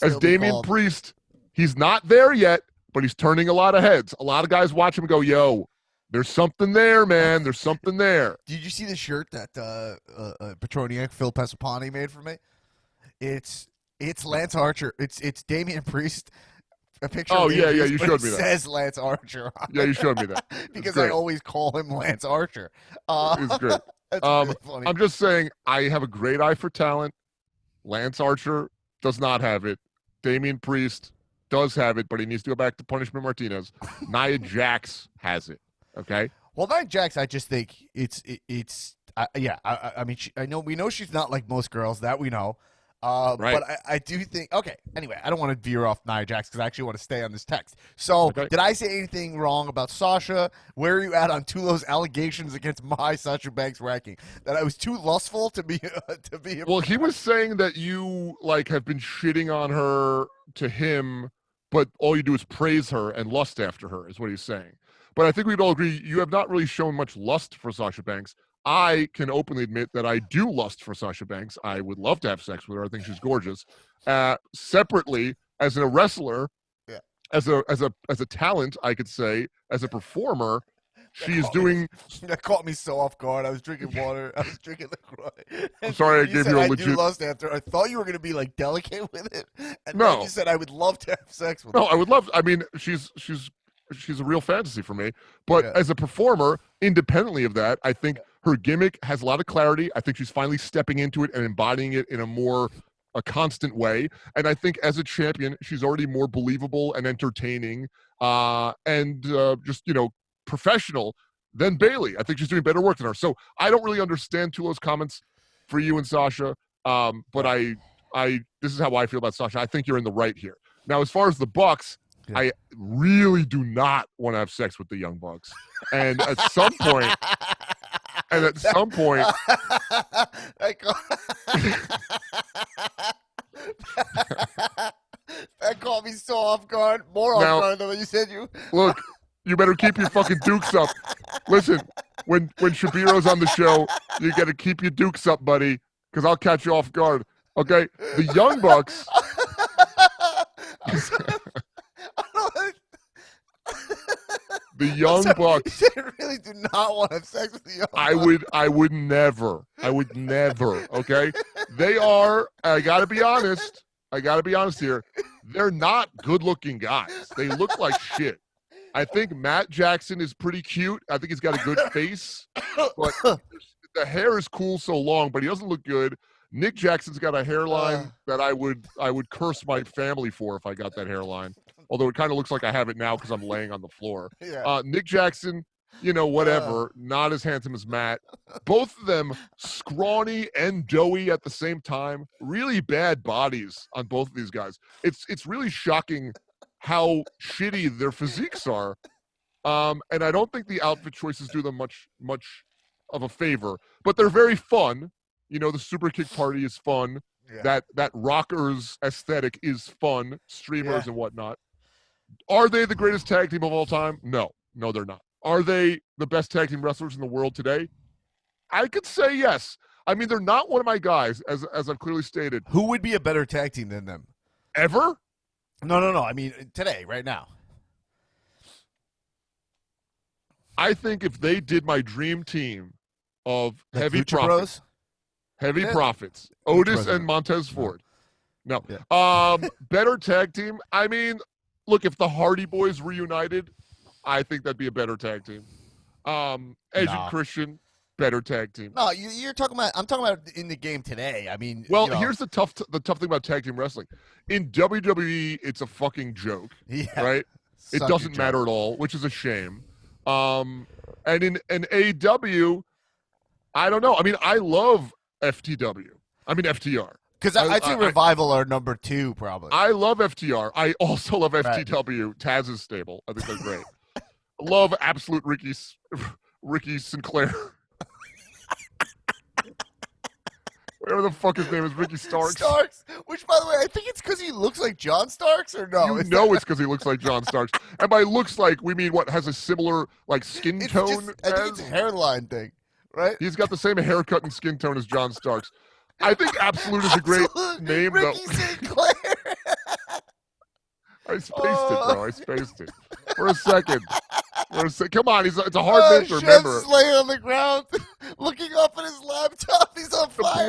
as Damian Priest, he's not there yet, but he's turning a lot of heads. A lot of guys watch him and go, yo, there's something there, man. There's something there. Did you see the shirt that Petroniak, Phil Pesapani made for me? It's Lance Archer. It's Damian Priest. A picture. Oh, of yeah, Priest, you but showed it me that. Says Lance Archer. Yeah, you showed me that. Because I always call him Lance Archer. It's great. That's really funny. I'm just saying, I have a great eye for talent. Lance Archer does not have it. Damian Priest does have it, but he needs to go back to Punishment Martinez. Nia Jax has it. Okay. Well, Nia Jax, I just think I mean, we know she's not like most girls, that we know. Right. But I do think, okay, anyway, I don't want to veer off Nia Jax because I actually want to stay on this text. So, Did I say anything wrong about Sasha? Where are you at on Tullo's allegations against my Sasha Banks ranking? That I was too lustful to be Well, he was saying that you have been shitting on her to him, but all you do is praise her and lust after her, is what he's saying. But I think we'd all agree you have not really shown much lust for Sasha Banks. I can openly admit that I do lust for Sasha Banks. I would love to have sex with her. I think she's gorgeous. Separately, as a wrestler, as a talent, I could say, as a performer, she is doing. That caught me so off guard. I was drinking water. I was drinking LaCroix. I'm sorry, I gave you a legit. I do lust after. I thought you were going to be delicate with it, and no, then you said I would love to have sex with her. No, I would love. I mean, she's a real fantasy for me. But as a performer, independently of that, I think her gimmick has a lot of clarity. I think she's finally stepping into it and embodying it in a constant way. And I think as a champion, she's already more believable and entertaining and just, professional than Bayley. I think she's doing better work than her. So I don't really understand Tullo's comments for you and Sasha. But this is how I feel about Sasha. I think you're in the right here. Now, as far as the Bucks, I really do not want to have sex with the Young Bucks. And at some point, that caught me so off guard. More off guard than when you said you. Look, you better keep your fucking dukes up. Listen, when Shebiro's on the show, you got to keep your dukes up, buddy, because I'll catch you off guard. Okay? The Young Bucks. The Young Bucks. You really do not want to have sex with the Young Bucks. I would never. Okay? They are, I gotta be honest here, they're not good-looking guys. They look like shit. I think Matt Jackson is pretty cute. I think he's got a good face. But the hair is cool so long, but he doesn't look good. Nick Jackson's got a hairline that I would curse my family for if I got that hairline. Although it kind of looks like I have it now because I'm laying on the floor. Yeah. Nick Jackson, whatever, not as handsome as Matt. Both of them scrawny and doughy at the same time. Really bad bodies on both of these guys. It's really shocking how shitty their physiques are. And I don't think the outfit choices do them much of a favor. But they're very fun. The super kick party is fun. Yeah. That rockers aesthetic is fun. Streamers and whatnot. Are they the greatest tag team of all time? No, they're not. Are they the best tag team wrestlers in the world today? I could say yes. I mean, they're not one of my guys, as I've clearly stated. Who would be a better tag team than them? Ever? No. I mean, today, right now. I think if they did my dream team of like heavy Lucha profits, Bros? Heavy profits, Otis and Montez Ford. No. Better tag team. I mean, look, if the Hardy Boys reunited, I think that'd be a better tag team. Edge and Christian, better tag team. No, you're talking about. I'm talking about in the game today. I mean, here's the tough thing about tag team wrestling. In WWE, it's a fucking joke, right? It doesn't matter at all, which is a shame. And in AEW, I don't know. I mean, I love FTR. Because I'd say Revival are number 2, probably. I love FTR. I also love FTW. Taz's stable. I think they're great. Love Absolute Ricky Sinclair. Whatever the fuck his name is, Ricky Starks. Starks, which, by the way, I think it's because he looks like John Starks, or no? It's because he looks like John Starks. And by looks like, we mean what has a similar like skin tone. I think it's a hairline thing, right? He's got the same haircut and skin tone as John Starks. I think Absolute is a great name, Ricky though. Sinclair. I spaced it, bro. I spaced it for a second. Come on, it's a hard name to remember. Shebs laying on the ground, looking up at his laptop. He's on fire.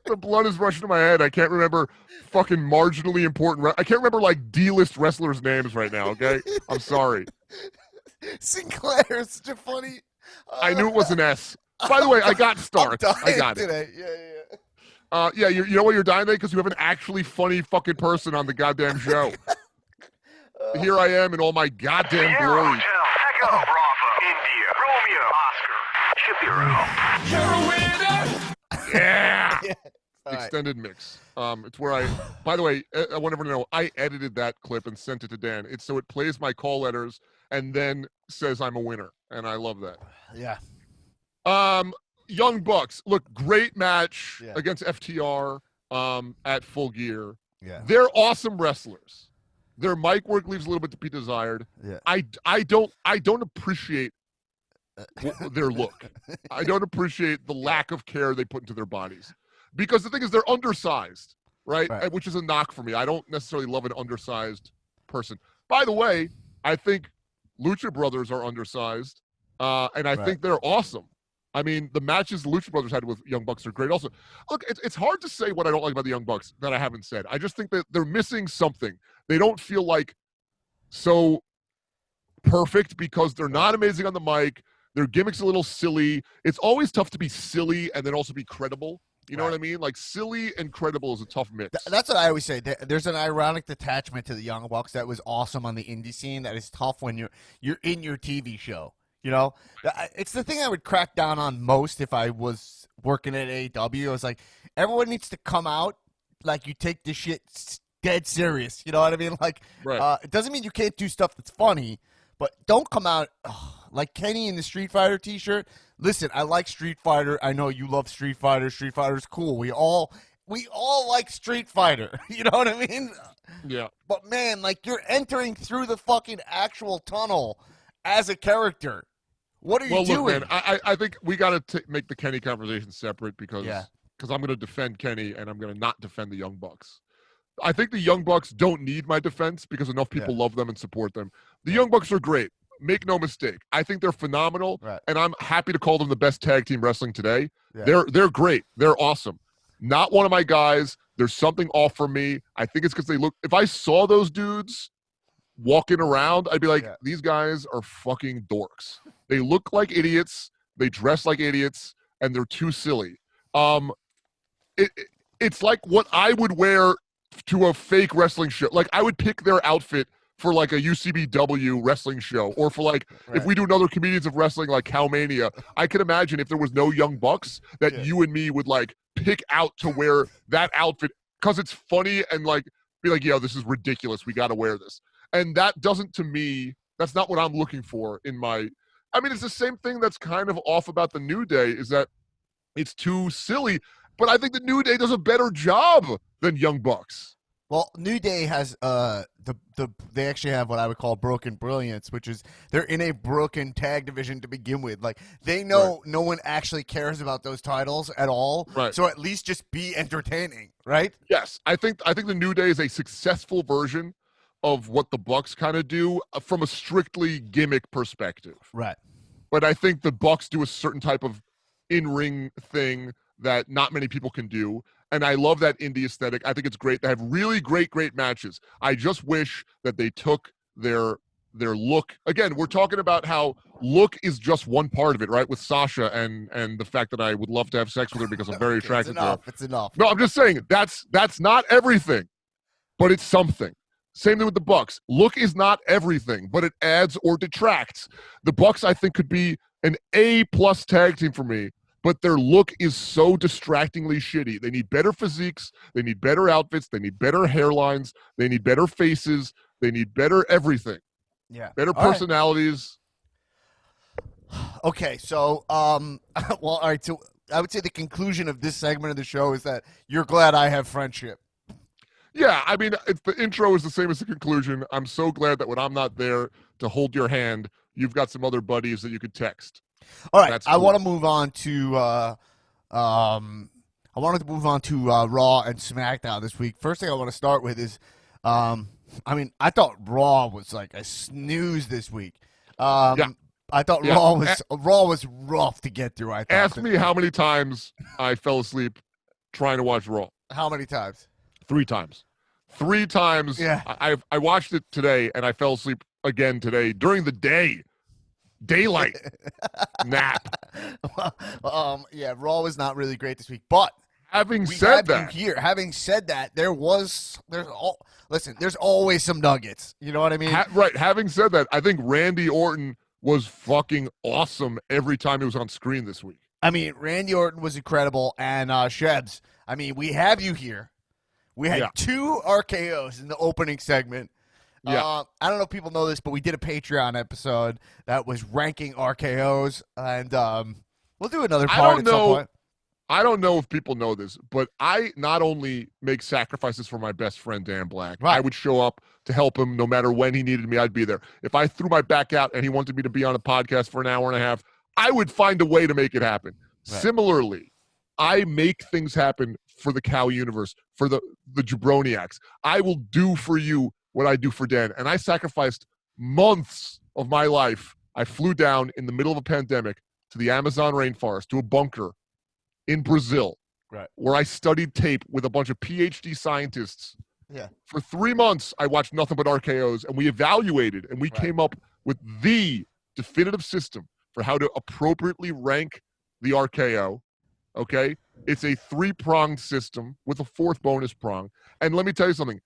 The blood is rushing to my head. I can't remember fucking marginally important. I can't remember like D-list wrestlers' names right now. Okay, I'm sorry. Sinclair is such a funny. I knew it was an S. By the way, I got Starks. I got today. it. Yeah. You know why you're dying today? Because you have an actually funny fucking person on the goddamn show. Here I am in all my goddamn glory. Echo, Bravo, India, Romeo, Oscar, Shebiro. You're a winner. Yeah. All right. Extended mix. It's where by the way, I want everyone to know, I edited that clip and sent it to Dan. It's so it plays my call letters and then says I'm a winner. And I love that. Yeah. Young Bucks, look, great match against FTR at Full Gear. Yeah. They're awesome wrestlers. Their mic work leaves a little bit to be desired. Yeah. I don't appreciate their look. I don't appreciate the lack of care they put into their bodies. Because the thing is, they're undersized, right? Which is a knock for me. I don't necessarily love an undersized person. By the way, I think Lucha Brothers are undersized, and I think they're awesome. I mean, the matches the Lucha Brothers had with Young Bucks are great also. Look, it's hard to say what I don't like about the Young Bucks that I haven't said. I just think that they're missing something. They don't feel like so perfect because they're not amazing on the mic. Their gimmick's a little silly. It's always tough to be silly and then also be credible. You know what I mean? Like, silly and credible is a tough mix. That's what I always say. There's an ironic detachment to the Young Bucks that was awesome on the indie scene that is tough when you're in your TV show. You know? It's the thing I would crack down on most if I was working at AEW. I was like, everyone needs to come out like you take this shit dead serious. You know what I mean? Like, it doesn't mean you can't do stuff that's funny, but don't come out like Kenny in the Street Fighter t-shirt. Listen, I like Street Fighter. I know you love Street Fighter. Street Fighter's cool. We all like Street Fighter. You know what I mean? Yeah. But man, like, you're entering through the fucking actual tunnel as a character. What are you doing? Look, man, I think we got to make the Kenny conversation separate because I'm going to defend Kenny and I'm going to not defend the Young Bucks. I think the Young Bucks don't need my defense because enough people love them and support them. The Young Bucks are great. Make no mistake. I think they're phenomenal, and I'm happy to call them the best tag team wrestling today. Yeah. They're great. They're awesome. Not one of my guys. There's something off for me. I think it's because they look – if I saw those dudes walking around, I'd be like, these guys are fucking dorks. They look like idiots. They dress like idiots, and they're too silly. It's like what I would wear to a fake wrestling show. Like, I would pick their outfit for like a UCBW wrestling show, or for like if we do another Comedians of Wrestling like Cowmania. I can imagine if there was no Young Bucks that you and me would like pick out to wear that outfit because it's funny and like be like, this is ridiculous. We got to wear this. And that doesn't, to me, that's not what I'm looking for in my. I mean, it's the same thing that's kind of off about the New Day is that it's too silly. But I think the New Day does a better job than Young Bucks. Well, New Day has they actually have what I would call broken brilliance, which is they're in a broken tag division to begin with. Like, they know no one actually cares about those titles at all. Right. So at least just be entertaining, right? Yes. I think the New Day is a successful version of what the Bucks kind of do from a strictly gimmick perspective. Right. But I think the Bucks do a certain type of in-ring thing that not many people can do. And I love that indie aesthetic. I think it's great. They have really great matches. I just wish that they took their look. Again, we're talking about how look is just one part of it, right? With Sasha and the fact that I would love to have sex with her because I'm very attracted to her. It's enough. No, I'm just saying that's not everything, but it's something. Same thing with the Bucks. Look is not everything, but it adds or detracts. The Bucks, I think, could be an A+ tag team for me. but their look is so distractingly shitty. They need better physiques. They need better outfits. They need better hairlines. They need better faces. They need better everything. Yeah. Better All right. personalities. Okay, so well, all right. So I would say the conclusion of this segment of the show is that you're glad I have friendship. Yeah, I mean, the intro is the same as the conclusion. I'm so glad that when I'm not there to hold your hand, you've got some other buddies that you could text. All right, That's I cool. want to move on to Raw and SmackDown this week. First thing I want to start with is, I mean, I thought Raw was like a snooze this week. Yeah. I thought Yeah. Raw was rough to get through. I thought. Ask me how many times I fell asleep trying to watch Raw. How many times? 3 times. 3 times. Yeah. I watched it today, and I fell asleep again today during the day. Daylight nap. Yeah, Raw was not really great this week, but Having we said have that, you here. Having said that, there's always some nuggets. You know what I mean? right. Having said that, I think Randy Orton was fucking awesome every time he was on screen this week. I mean, Randy Orton was incredible, and Shebs. I mean, we have you here. We had 2 RKOs in the opening segment. Yeah. I don't know if people know this, but we did a Patreon episode that was ranking RKOs, and we'll do another part at some point. I don't know if people know this, but I not only make sacrifices for my best friend, Dan Black. Right. I would show up to help him no matter when he needed me. I'd be there. If I threw my back out and he wanted me to be on a podcast for an hour and a half, I would find a way to make it happen. Right. Similarly, I make things happen for the Cow universe, for the Jabroniacs. I will do for you what I do for Dan. And I sacrificed months of my life. I flew down in the middle of a pandemic to the Amazon rainforest, to a bunker in Brazil, right, where I studied tape with a bunch of PhD scientists. Yeah. For 3 months, I watched nothing but RKOs, and we evaluated, and we came up with the definitive system for how to appropriately rank the RKO. Okay? It's a 3-pronged system with a 4th bonus prong. And let me tell you something.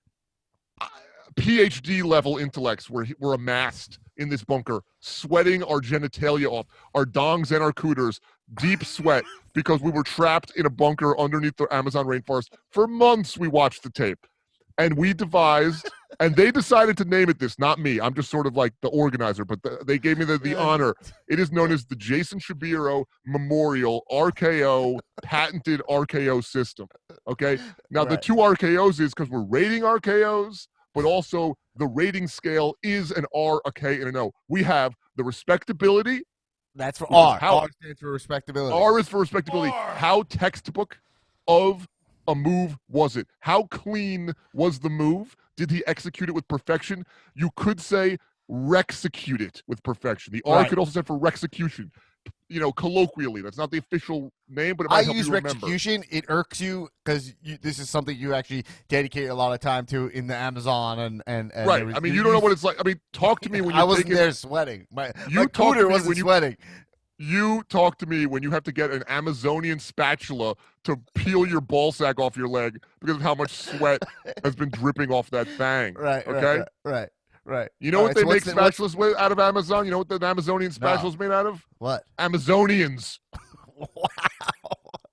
PhD level intellects were amassed in this bunker, sweating our genitalia off, our dongs and our cooters, deep sweat, because we were trapped in a bunker underneath the Amazon rainforest. For months, we watched the tape. And we devised, and they decided to name it this, not me. I'm just sort of like the organizer, but they gave me the honor. It is known as the Jason Shebiro Memorial RKO Patented RKO System. Okay? Now, the 2 RKOs is because we're rating RKOs, but also the rating scale is an R, a K, and an O. We have the respectability. That's for R. R stands for respectability. R is for respectability. How textbook of a move was it? How clean was the move? Did he execute it with perfection? You could say rexecute it with perfection. The R could also stand for rexecution. You know, colloquially, that's not the official name, but it might help you remember. Execution. It irks you because this is something you actually dedicate a lot of time to in the Amazon and right. I mean, you don't know what it's like. I mean, talk to me when you're I wasn't there sweating. My talk cooter wasn't sweating. You talk to me when you have to get an Amazonian spatula to peel your ball sack off your leg because of how much sweat has been dripping off that thing. Right. Okay. Right. You know what they make spatulas with out of Amazon? You know what the Amazonian spatula is made out of? What? Amazonians. Wow.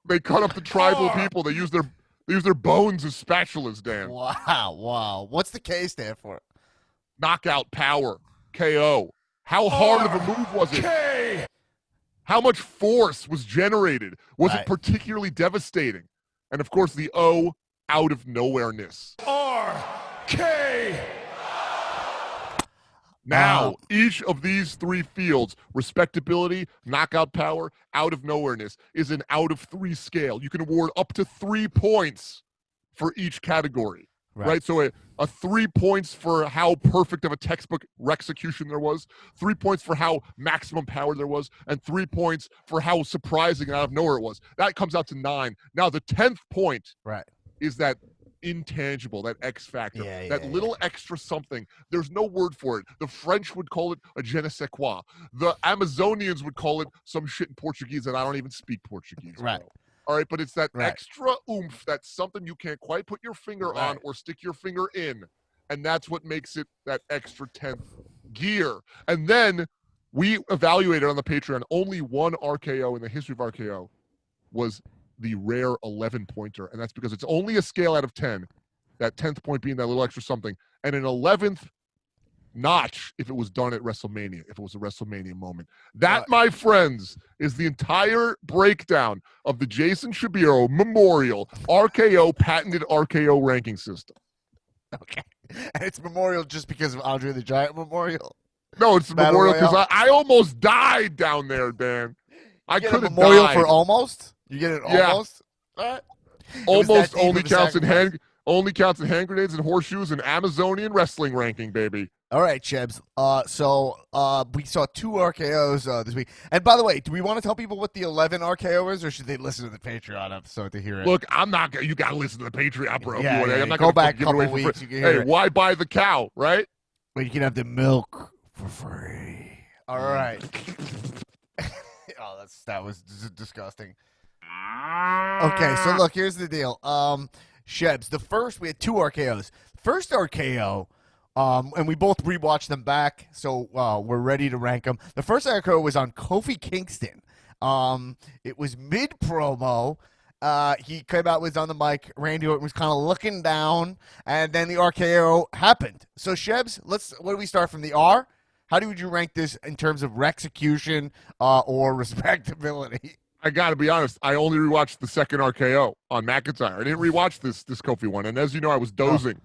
They cut up the tribal people. They use their bones as spatulas, Dan. Wow. What's the K stand for? Knockout power. KO. How hard of a move was it? K. How much force was generated? Was it particularly devastating? And of course, the O, out of nowhereness. R-K. Now, each of these 3 fields, respectability, knockout power, out of nowhereness, is an out of 3 scale. You can award up to 3 points for each category, right? So a 3 points for how perfect of a textbook execution there was, 3 points for how maximum power there was, and 3 points for how surprising and out of nowhere it was. That comes out to 9. Now, the 10th point is that intangible, that X factor, that little extra something. There's no word for it. The French would call it a je ne sais quoi. The Amazonians would call it some shit in Portuguese, and I don't even speak Portuguese. Right. Bro. All right, but it's that extra oomph, that's something you can't quite put your finger on or stick your finger in, and that's what makes it that extra 10th gear. And then we evaluated on the Patreon only 1 RKO in the history of RKO was the rare 11-pointer, and that's because it's only a scale out of 10, that 10th point being that little extra something, and an 11th notch if it was done at WrestleMania, if it was a WrestleMania moment. That, my friends, is the entire breakdown of the Jason Shebiro Memorial RKO patented RKO ranking system. Okay. And it's memorial just because of Andre the Giant Memorial? No, it's Battle memorial because Royale? I almost died down there, Dan. I You could get a have memorial died. for almost? You get it Yeah. almost? All right. Almost that deep only of a counts in sacrifice. hand grenades and horseshoes and Amazonian wrestling ranking, baby. All right, Shebs. So we saw 2 RKOs this week. And by the way, do we want to tell people what the 11 RKO is, or should they listen to the Patreon episode to hear it? Look, I'm not gonna. You gotta listen to the Patreon, bro. Yeah, yeah, I'm not go gonna back a give it away couple for weeks, free. you can hear Hey, it. why buy the cow, right? But you can have the milk for free. All right. Oh, that was disgusting. Okay, so look, here's the deal. Shebs, we had 2 RKOs. First RKO, and we both rewatched them back, so we're ready to rank them. The first RKO was on Kofi Kingston. It was mid-promo. He came out, was on the mic. Randy Orton was kind of looking down, and then the RKO happened. So, Shebs, what do we start from the R? How would you rank this in terms of execution or respectability? I got to be honest. I only rewatched the second RKO on McIntyre. I didn't rewatch this Kofi one, and as you know, I was dozing.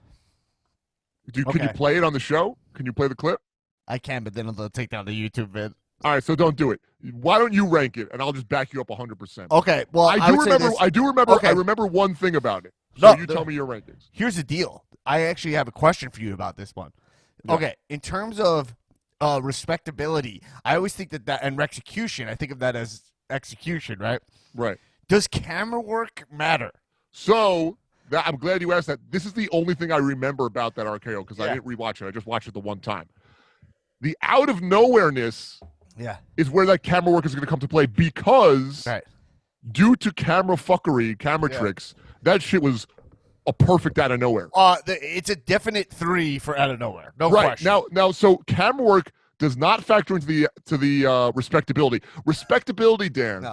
Can you play it on the show? Can you play the clip? I can, but then they'll take down the YouTube vid. All right, so don't do it. Why don't you rank it, and I'll just back you up 100%. Okay, well, I do remember. Okay. I remember one thing about it. So tell me your rankings. Here's the deal. I actually have a question for you about this one. Yeah. Okay, in terms of respectability, I always think that and execution, I think of that as execution, right? Right. Does camera work matter? So I'm glad you asked that. This is the only thing I remember about that RKO because I Yeah. didn't rewatch it. I just watched it the one time. The out of nowhereness is where that camera work is going to come to play because due to camera fuckery, camera tricks, that shit was a perfect out of nowhere. It's a definite 3 for out of nowhere. No right. question. Now, so camera work does not factor into the respectability. Respectability, Dan,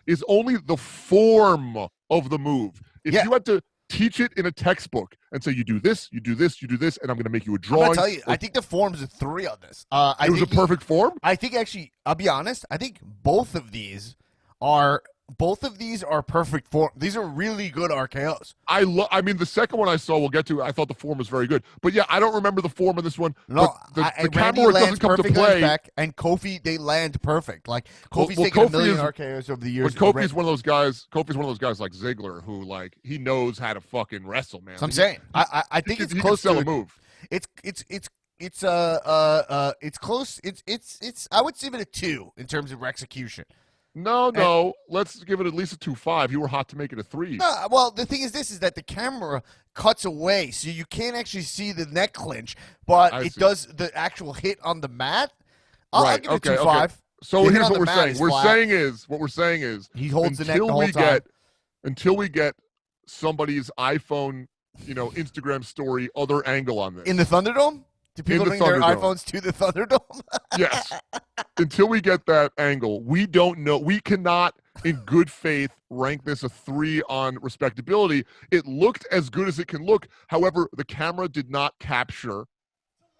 is only the form of the move. If you had to teach it in a textbook and say you do this, you do this, you do this, and I'm going to make you a drawing. I'm going to tell you, I think the form's a 3 on this. It was a perfect form? I think actually, I'll be honest, I think both of these are perfect form. These are really good RKOs. I mean, the second one I saw, we'll get to, I thought the form was very good. But yeah, I don't remember the form of this one. No, the Randy camera work doesn't come to play. Back, and Kofi, they land perfect. Like Kofi's taken a million RKOs over the years. But Kofi's one of those guys. Kofi's one of those guys like Ziggler, who like he knows how to fucking wrestle, man. So I'm saying, I think it's close to a move. It's close. It's I would give it a 2 in terms of execution. No. Let's give it at least a 2.5. You were hot to make it a 3. No, well, the thing is that the camera cuts away, so you can't actually see the neck clinch, but it does the actual hit on the mat. I'll give it a 2.5. Okay. So here's what we're saying. What we're saying is he holds the neck the whole time. Until we get somebody's iPhone, Instagram story, other angle on this. In the Thunderdome? Do people bring their iPhones to the Thunderdome? Yes. Until we get that angle, we don't know. We cannot, in good faith, rank this a 3 on respectability. It looked as good as it can look. However, the camera did not capture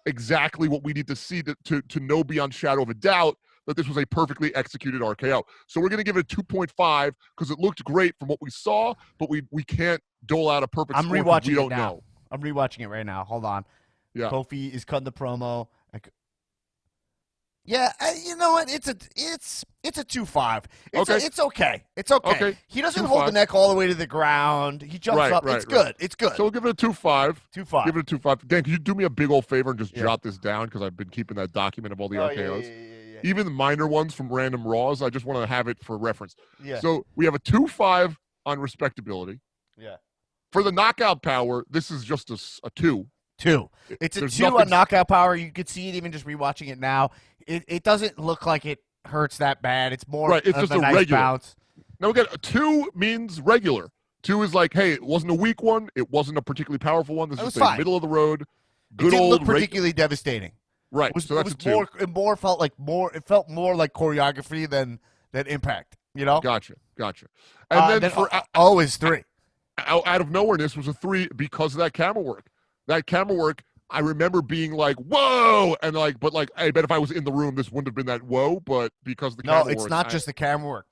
exactly what we need to see to know beyond shadow of a doubt that this was a perfectly executed RKO. So we're going to give it a 2.5 because it looked great from what we saw, but we can't dole out a perfect score. I'm rewatching it now. I'm rewatching it right now. Hold on. Yeah. Kofi is cutting the promo. Yeah, you know what? It's a 2.5. It's okay. It's okay. He doesn't hold the neck all the way to the ground. He jumps up. It's good. It's good. So we'll give it a 2.5. 2.5. Give it a 2.5. Dan, can you do me a big old favor and just jot this down because I've been keeping that document of all the RKOs. Yeah. Even the minor ones from random Raws. I just want to have it for reference. Yeah. So we have a 2.5 on respectability. Yeah. For the knockout power, this is just a 2. 2. It's a 2 on knockout power. You could see it even just rewatching it now. It doesn't look like it hurts that bad. It's more It's just a nice regular bounce. Now again, a 2 means regular. 2 is like, hey, it wasn't a weak one. It wasn't a particularly powerful one. This is a middle of the road. Good it didn't old look particularly devastating. Right. So that's a 2. It felt more like choreography than Impact. You know? Gotcha. And then for O is 3. out of nowhere, this was a 3 because of that camera work. That camera work, I remember being like, whoa, and like, but like, I bet if I was in the room, this wouldn't have been that whoa, but because of the camera work. No, it's not just the camera work.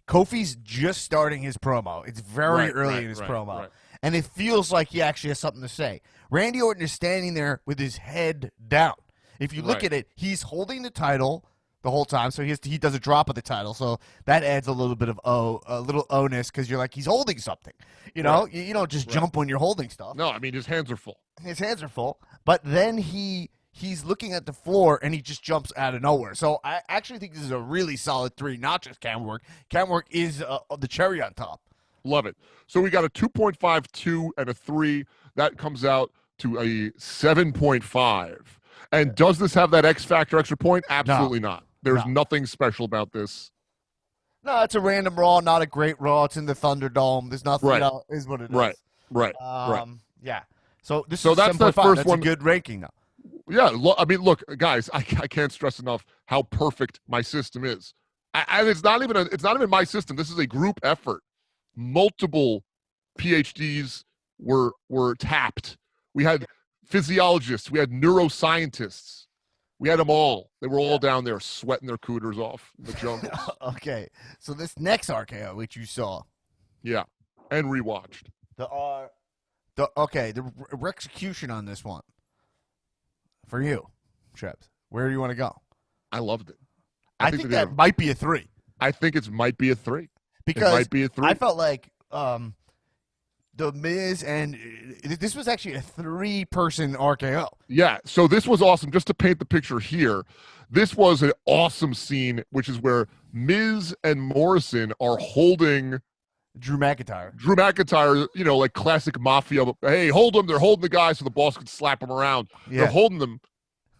Kofi's just starting his promo. It's very early in his promo. Right. And it feels like he actually has something to say. Randy Orton is standing there with his head down. If you look at it, he's holding the title the whole time, so he does a drop of the title, so that adds a little bit of onus because you're like, he's holding something. You know, you don't just jump when you're holding stuff. No, I mean, his hands are full. His hands are full, but then he's looking at the floor and he just jumps out of nowhere. So I actually think this is a really solid 3, not just camera work. Camera work is the cherry on top. Love it. So we got a 2.5, 2, and a 3. That comes out to a 7.5. And does this have that X factor extra point? Absolutely not. There's nothing special about this. No, it's a random Raw, not a great Raw. It's in the Thunderdome. There's nothing. You know, is what it is. Right. Yeah. So this so is that's the first that's one. A good ranking now. Yeah. I mean, look, guys, I can't stress enough how perfect my system is. And it's not even my system. This is a group effort. Multiple PhDs were tapped. We had physiologists. We had neuroscientists. We had them all. They were all down there sweating their cooters off in the jungles. Okay. So this next RKO, which you saw. Yeah. And rewatched. The execution on this one. For you, Shebs. Where do you want to go? I loved it. I think that might be a 3. I think it might be a 3. Because it might be a 3. I felt like The Miz, and this was actually a 3-person RKO. Yeah, so this was awesome. Just to paint the picture here, this was an awesome scene, which is where Miz and Morrison are holding Drew McIntyre. You know, like classic mafia. Hey, hold them. They're holding the guy so the boss can slap them around. Yeah. They're holding them.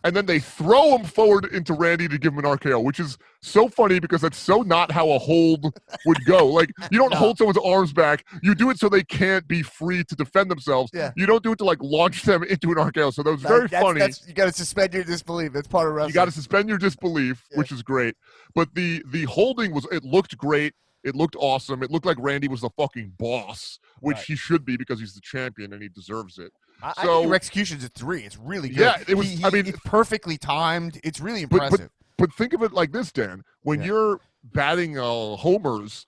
And then they throw him forward into Randy to give him an RKO, which is so funny because that's so not how a hold would go. Like, you don't hold someone's arms back. You do it so they can't be free to defend themselves. Yeah. You don't do it to, like, launch them into an RKO. So that was very funny. You got to suspend your disbelief. That's part of wrestling. You got to suspend your disbelief, which is great. But the holding it looked great. It looked awesome. It looked like Randy was the fucking boss, which he should be because he's the champion and he deserves it. I think your execution's a 3. It's really good. Yeah, it was. It's perfectly timed. It's really impressive. But think of it like this, Dan. When you're batting homers,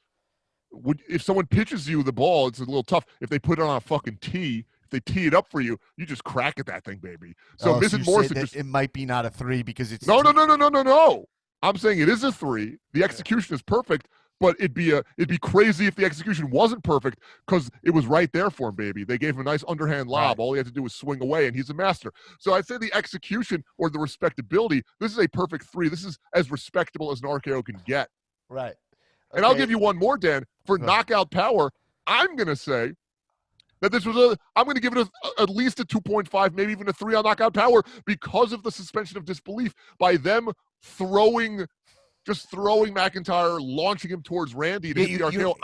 if someone pitches you the ball, it's a little tough. If they put it on a fucking tee, if they tee it up for you, you just crack at that thing, baby. So Miz and Morrison it might be not a 3 because it's no. I'm saying it is a 3. The execution is perfect. But it'd be crazy if the execution wasn't perfect because it was right there for him, baby. They gave him a nice underhand lob. Right. All he had to do was swing away, and he's a master. So I'd say the execution or the respectability, this is a perfect 3. This is as respectable as an RKO can get. Right. Okay. And I'll give you one more, Dan. For knockout power, I'm going to say that this was I'm going to give it at least a 2.5, maybe even a 3 on knockout power because of the suspension of disbelief by them throwing McIntyre, launching him towards Randy to hit the RKO.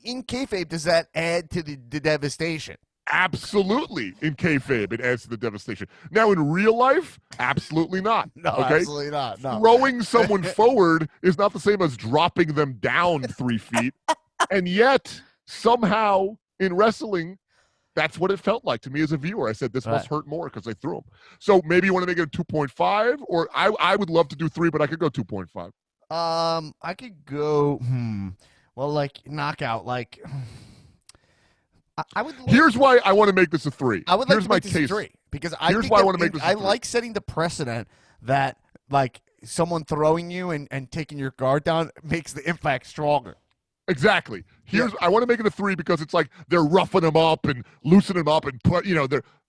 In kayfabe, does that add to the devastation? Absolutely. In kayfabe, it adds to the devastation. Now, in real life, absolutely not. No, absolutely not. No. Throwing someone forward is not the same as dropping them down 3 feet. And yet, somehow, in wrestling, that's what it felt like to me as a viewer. I said, this must hurt more because they threw him. So maybe you want to make it a 2.5, or I would love to do 3, but I could go 2.5. I could go, well, like, knockout, like, I would. Here's why I want to make this a 3. I would like to make this a 3, because I want to make this a 3. I like setting the precedent that, like, someone throwing you and taking your guard down makes the impact stronger. Exactly. I want to make it a 3 because it's like they're roughing him up and loosening him up and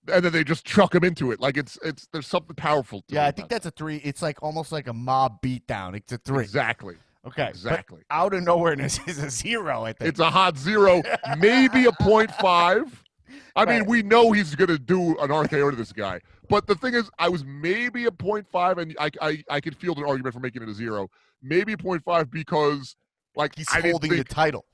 and then they just chuck him into it. Like there's something powerful to it. Yeah, I think that's a 3. It's like almost like a mob beatdown. It's a 3. Exactly. Okay. Exactly. But out of nowhereness is a 0, I think. It's a hot 0, maybe a 0.5. I mean, we know he's going to do an RKO to this guy. But the thing is, I was maybe a 0.5, and I could field an argument for making it a 0. Maybe a 0.5 because, like, he's holding the title.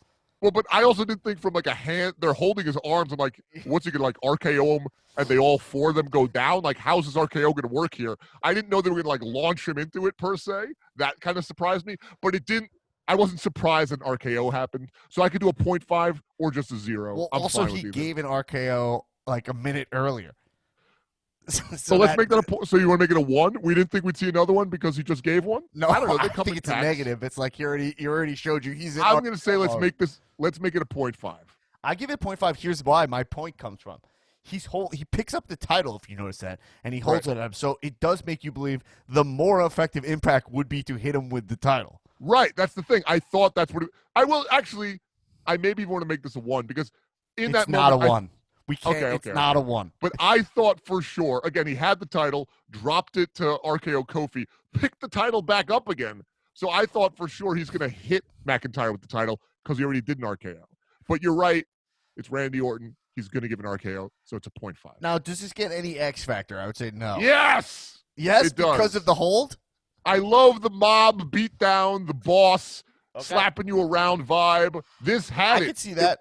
Well, but I also didn't think from, like, a hand. They're holding his arms. I'm like, what's he going to, like, RKO him and they all 4 of them go down? Like, how's this RKO going to work here? I didn't know they were going to, like, launch him into it, per se. That kind of surprised me. But it didn't I wasn't surprised an RKO happened. So I could do a 0.5 or just a 0. Well, I'm also, fine with he either. gave an RKO like a minute earlier. So let's make that so you want to make it a 1? We didn't think we'd see another one because he just gave one? No, I don't know. They I come think in it's packs. a negative. It's like he already showed you he's in I'm going to say let's mode. make it a 0.5. I give it 0.5. Here's why my point comes from. He picks up the title, if you notice that, and he holds it up. So it does make you believe the more effective impact would be to hit him with the title. Right. That's the thing. I thought that's what I will actually, I maybe want to make this a 1 because in It's that not moment, a 1. We can't. It's not a 1. But I thought for sure, again, he had the title, dropped it to RKO Kofi, picked the title back up again. So I thought for sure he's going to hit McIntyre with the title because he already did an RKO. But you're right. It's Randy Orton. He's going to give an RKO, so it's a 0.5. Now, does this get any X factor? I would say no. Yes! Yes, it does. because of the hold? I love the mob beatdown, the boss slapping you around vibe. This had I could see that.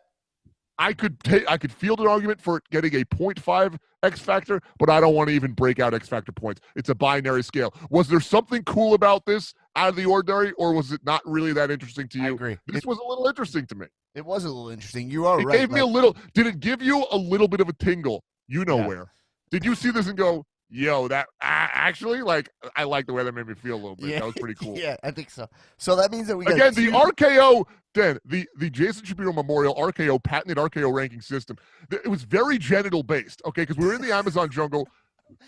I could field an argument for it getting a 0.5 X factor, but I don't want to even break out X factor points. It's a binary scale. Was there something cool about this out of the ordinary, or was it not really that interesting to you? I agree. This was a little interesting to me. It was a little interesting. You are it right. Gave me a little. Did it give you a little bit of a tingle? You know where? Did you see this and go, yo, that actually, like, I like the way that made me feel a little bit. Yeah. That was pretty cool. Yeah, I think so. So that means that we got again the RKO. Dan, the Jason Shebiro Memorial RKO patented RKO ranking system. It was very genital based. Okay, because we were in the Amazon jungle.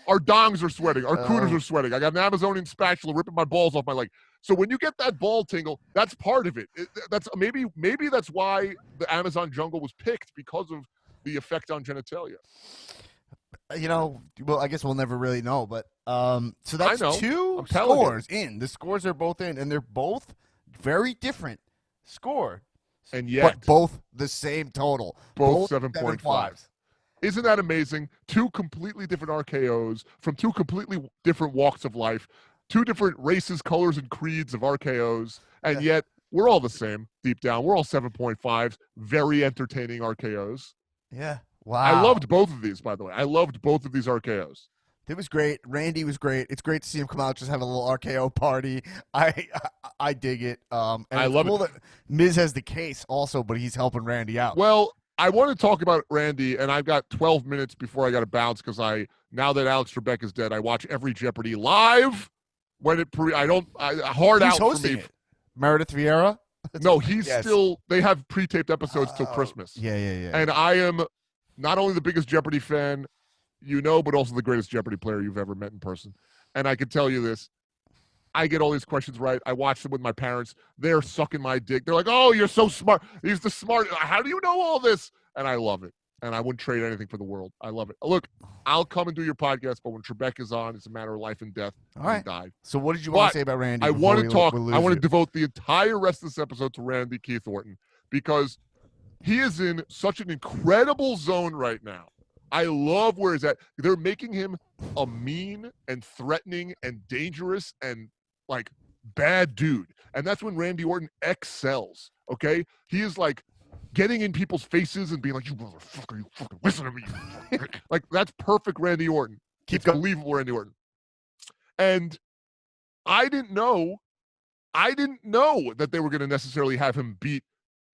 Our dongs are sweating. Our cooters are sweating. I got an Amazonian spatula ripping my balls off my leg. So when you get that ball tingle, that's part of it. That's maybe that's why the Amazon jungle was picked, because of the effect on genitalia. You know, well, I guess we'll never really know, but so that's I know. 2 scores in. The scores are both in, and they're both very different score, and yet but both the same total. Both 7.5. Isn't that amazing? 2 completely different RKOs from 2 completely different walks of life, 2 different races, colors, and creeds of RKOs, and yet we're all the same deep down. We're all 7.5s. Very entertaining RKOs. Yeah. Wow. I loved both of these, by the way. I loved both of these RKOs. It was great. Randy was great. It's great to see him come out, just have a little RKO party. I dig it. And I it's love cool it. that Miz has the case also, but he's helping Randy out. Well, I want to talk about Randy, and I've got 12 minutes before I got to bounce because now that Alex Trebek is dead, I watch every Jeopardy live. When it hard Who's out hosting for me. it? Meredith Vieira? No, he's Yes. still. They have pre-taped episodes till Christmas. Yeah. And I am not only the biggest Jeopardy fan, but also the greatest Jeopardy player you've ever met in person. And I can tell you this. I get all these questions right. I watch them with my parents. They're sucking my dick. They're like, oh, you're so smart. He's the smart. How do you know all this? And I love it. And I wouldn't trade anything for the world. I love it. Look, I'll come and do your podcast, but when Trebek is on, it's a matter of life and death. All right. He died. So what did you want to say about Randy? I want to talk. I want to to devote the entire rest of this episode to Randy Keith Orton because he is in such an incredible zone right now. I love where he's at. They're making him a mean and threatening and dangerous and like bad dude. And that's when Randy Orton excels. Okay. He is like getting in people's faces and being like, you motherfucker, you fucking listen to me. Like that's perfect Randy Orton. It's believable Randy Orton. And I didn't know that they were going to necessarily have him beat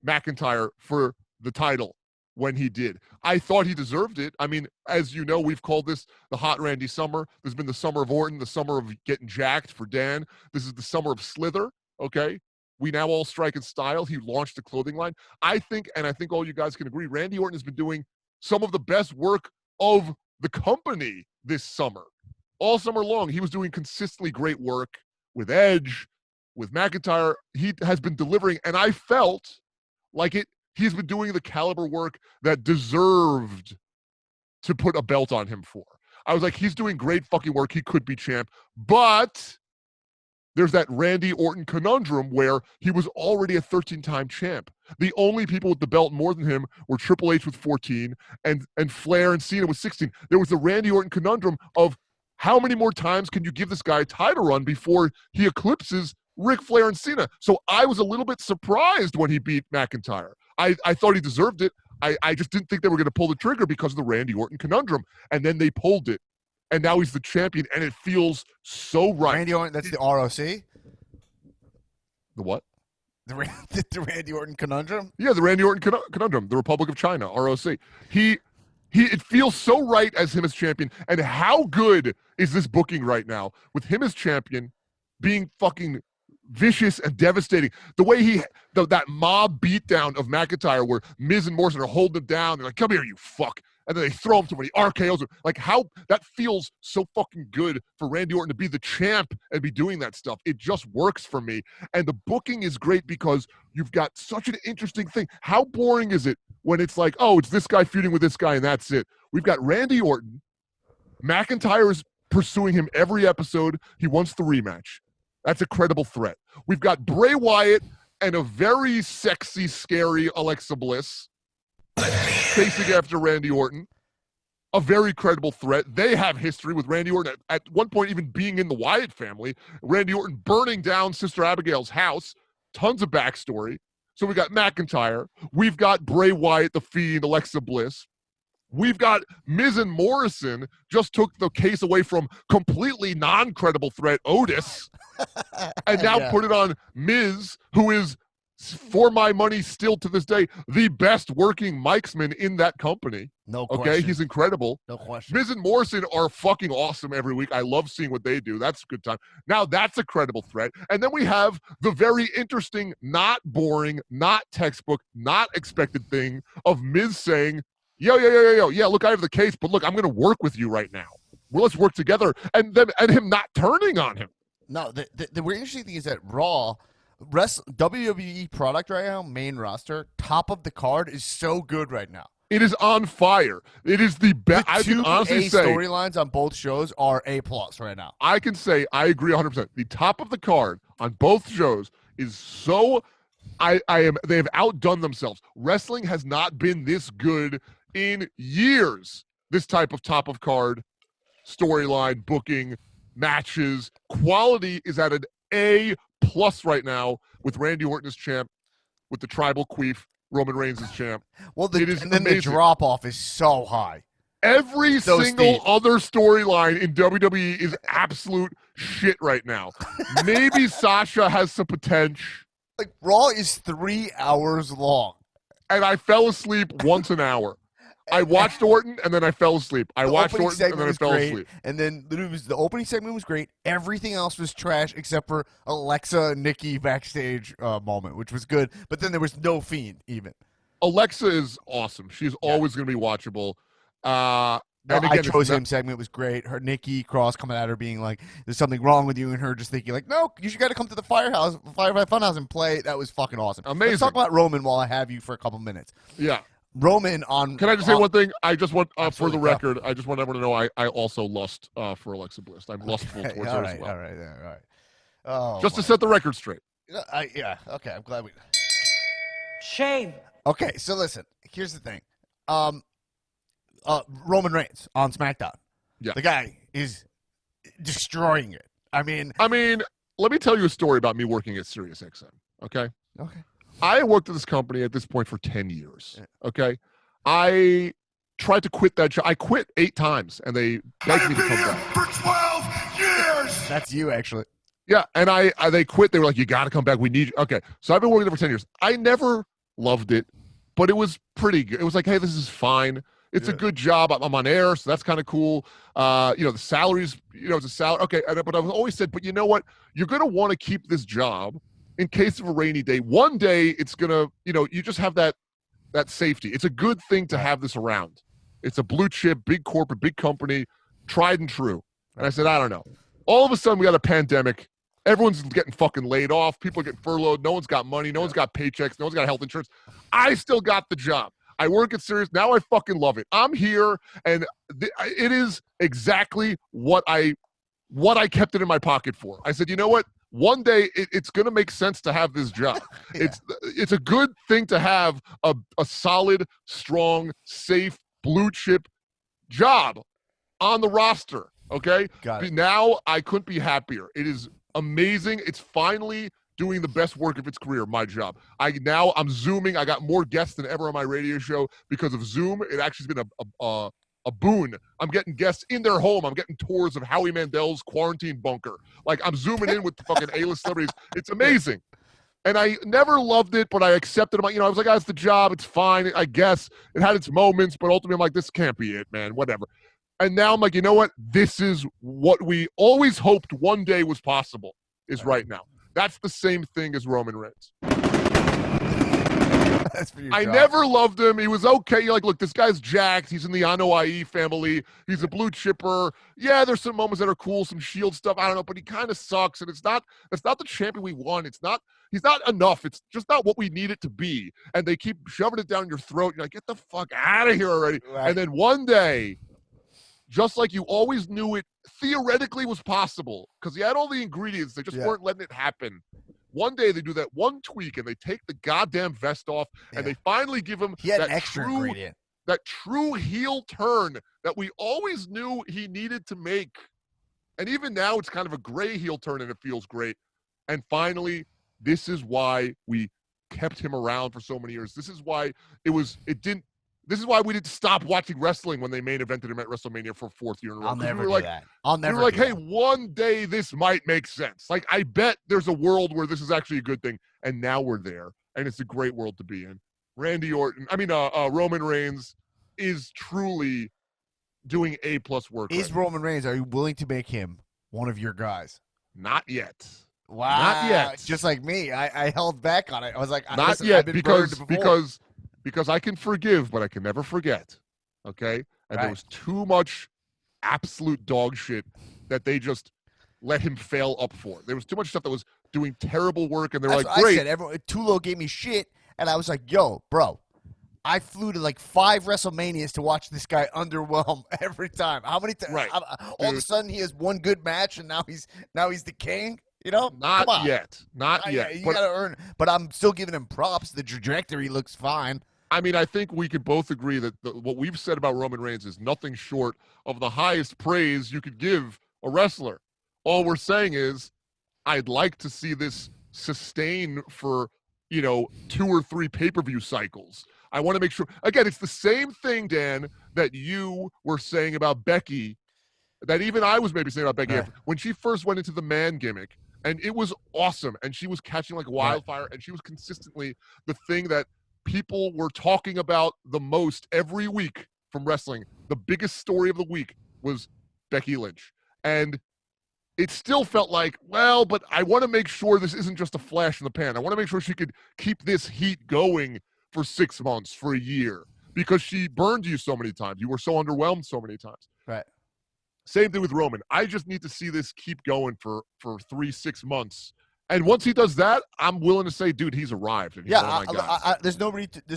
McIntyre for the title when he did. I thought he deserved it. I mean, as you know, we've called this the hot Randy summer. There's been the summer of Orton, the summer of getting jacked for Dan. This is the summer of Slither, okay? We now all strike in style. He launched a clothing line. I think all you guys can agree, Randy Orton has been doing some of the best work of the company this summer. All summer long, he was doing consistently great work with Edge, with McIntyre. He has been delivering, and I felt like he's been doing the caliber work that deserved to put a belt on him for. I was like, he's doing great fucking work. He could be champ. But there's that Randy Orton conundrum where he was already a 13-time champ. The only people with the belt more than him were Triple H with 14 and Flair and Cena with 16. There was the Randy Orton conundrum of how many more times can you give this guy a title run before he eclipses Ric Flair and Cena? So I was a little bit surprised when he beat McIntyre. I thought he deserved it. I just didn't think they were going to pull the trigger because of the Randy Orton conundrum. And then they pulled it. And now he's the champion, and it feels so right. Randy Orton, that's the ROC? The what? The Randy Orton conundrum. Yeah, the Randy Orton conundrum, the Republic of China, ROC. It feels so right as him as champion. And how good is this booking right now with him as champion being fucking vicious and devastating? The way that mob beatdown of McIntyre where Miz and Morrison are holding him down. They're like, come here, you fuck. And then they throw him to when he RKOs him. Like how that feels so fucking good for Randy Orton to be the champ and be doing that stuff. It just works for me. And the booking is great because you've got such an interesting thing. How boring is it when it's like, oh, it's this guy feuding with this guy and that's it? We've got Randy Orton. McIntyre is pursuing him every episode. He wants the rematch. That's a credible threat. We've got Bray Wyatt and a very sexy, scary Alexa Bliss chasing after Randy Orton. A very credible threat. They have history with Randy Orton at one point even being in the Wyatt family. Randy Orton burning down Sister Abigail's house. Tons of backstory. So we got McIntyre. We've got Bray Wyatt, The Fiend, Alexa Bliss. We've got Miz and Morrison just took the case away from completely non-credible threat Otis and now put it on Miz, who is, for my money, still to this day, the best working mic'sman in that company. No question. Okay, he's incredible. No question. Miz and Morrison are fucking awesome every week. I love seeing what they do. That's a good time. Now that's a credible threat. And then we have the very interesting, not boring, not textbook, not expected thing of Miz saying, yo, yeah, look, I have the case, but look, I'm going to work with you right now. Well, let's work together. And him not turning on him. No, the really interesting thing is that Raw, WWE product right now, main roster, top of the card is so good right now. It is on fire. It is the best. I can honestly say storylines on both shows are A+ right now. I can say I agree 100%. The top of the card on both shows is so. They have outdone themselves. Wrestling has not been this good in years. This type of top of card storyline, booking, matches, quality is at an A+ right now with Randy Orton as champ, with the tribal queef, Roman Reigns as champ. Well, it is and then amazing. the drop off is so high. Every So single steep. other storyline in WWE is absolute shit right now. Maybe Sasha has some potential. Like Raw is 3 hours long. And I fell asleep once an hour. I watched Orton and then I fell asleep. I watched Orton and then I fell asleep. And then the opening segment was great. Everything else was trash except for Alexa and Nikki backstage moment, which was good. But then there was no Fiend even. Alexa is awesome. She's always going to be watchable. And again, I chose him segment was great. Her Nikki Cross coming at her being like, "There's something wrong with you," and her just thinking like, "No, you should got to come to the Firefly Funhouse and play." That was fucking awesome. Amazing. Let's talk about Roman while I have you for a couple minutes. Yeah. Roman on. Can I just say one thing? I just want, for the Absolutely, record, I just want everyone to know I also lust for Alexa Bliss. I'm lustful towards her as well. All right. Oh, just to set the record straight. Yeah. Okay. I'm glad we. Shame. Okay. So listen. Here's the thing. Roman Reigns on SmackDown. Yeah. The guy is destroying it. I mean, let me tell you a story about me working at SiriusXM. Okay. Okay. I worked at this company at this point for 10 years. Okay. I tried to quit that job. I quit 8 times and they begged me to come back. For 12 years! That's you, actually. Yeah. And they quit. They were like, you got to come back. We need you. Okay. So I've been working there for 10 years. I never loved it, but it was pretty good. It was like, hey, this is fine. It's a good job. I'm on air, so that's kind of cool. The salaries, it's a salary. Okay, but I've always said, but you know what? You're going to want to keep this job in case of a rainy day. One day, it's going to, you just have that safety. It's a good thing to have this around. It's a blue chip, big corporate, big company, tried and true. And I said, I don't know. All of a sudden, we got a pandemic. Everyone's getting fucking laid off. People are getting furloughed. No one's got money. No one's got paychecks. No one's got health insurance. I still got the job. I work at Sirius. Now I fucking love it. I'm here, and it is exactly what I kept it in my pocket for. I said, you know what? One day it's going to make sense to have this job. Yeah. It's a good thing to have a solid, strong, safe, blue chip job on the roster. Okay? Got it. Now I couldn't be happier. It is amazing. It's finally doing the best work of its career, my job. I'm Zooming. I got more guests than ever on my radio show because of Zoom. It actually has been a boon. I'm getting guests in their home. I'm getting tours of Howie Mandel's quarantine bunker. Like, I'm zooming in with fucking A-list celebrities. It's amazing. And I never loved it, but I accepted it. I was like, that's the job. It's fine. I guess it had its moments, but ultimately I'm like, this can't be it, man. Whatever. And now I'm like, you know what? This is what we always hoped one day was possible is right now. That's the same thing as Roman Reigns. I never loved him. He was okay. You're like, look, this guy's jacked. He's in the Anoa'i family. He's a blue chipper. Yeah, there's some moments that are cool, some Shield stuff. I don't know, but he kind of sucks. And that's not the champion we want. He's not enough. It's just not what we need it to be. And they keep shoving it down your throat. You're like, get the fuck out of here already. Right. And then one day, just like you always knew it theoretically was possible, because he had all the ingredients, they just weren't letting it happen. One day they do that one tweak and they take the goddamn vest off and they finally give him that extra ingredient. That true heel turn that we always knew he needed to make. And even now it's kind of a gray heel turn and it feels great. And finally, this is why we kept him around for so many years. This is why this is why we didn't stop watching wrestling when they main evented him at WrestleMania for 4th year in a row. I'll never do that. I'll never. We were like, hey, one day this might make sense. Like, I bet there's a world where this is actually a good thing, and now we're there, and it's a great world to be in. Roman Reigns is truly doing A+ work. Is Roman Reigns? Are you willing to make him one of your guys? Not yet. Wow. Not yet. Just like me, I held back on it. I was like, not yet, because I can forgive, but I can never forget. Okay? And there was too much absolute dog shit that they just let him fail up for. There was too much stuff that was doing terrible work, and they're like, great. I said, Tullo gave me shit, and I was like, yo, bro, I flew to like 5 WrestleManias to watch this guy underwhelm every time. How many times? Right. All of a sudden, he has one good match, and now he's the king? You know? Not yet. Not yet. You got to earn. But I'm still giving him props. The trajectory looks fine. I mean, I think we could both agree that what we've said about Roman Reigns is nothing short of the highest praise you could give a wrestler. All we're saying is I'd like to see this sustain for, 2 or 3 pay-per-view cycles. I want to make sure. Again, it's the same thing, Dan, that you were saying about Becky, that even I was maybe saying about Becky when she first went into the man gimmick, and it was awesome, and she was catching like wildfire, and she was consistently the thing that people were talking about the most every week from wrestling. The biggest story of the week was Becky Lynch. And it still felt like, well, but I want to make sure this isn't just a flash in the pan. I want to make sure she could keep this heat going for 6 months, for a year, because she burned you so many times. You were so underwhelmed so many times. Right. Same thing with Roman. I just need to see this keep going for 3-6 months. And once he does that, I'm willing to say, dude, he's arrived. And he's there's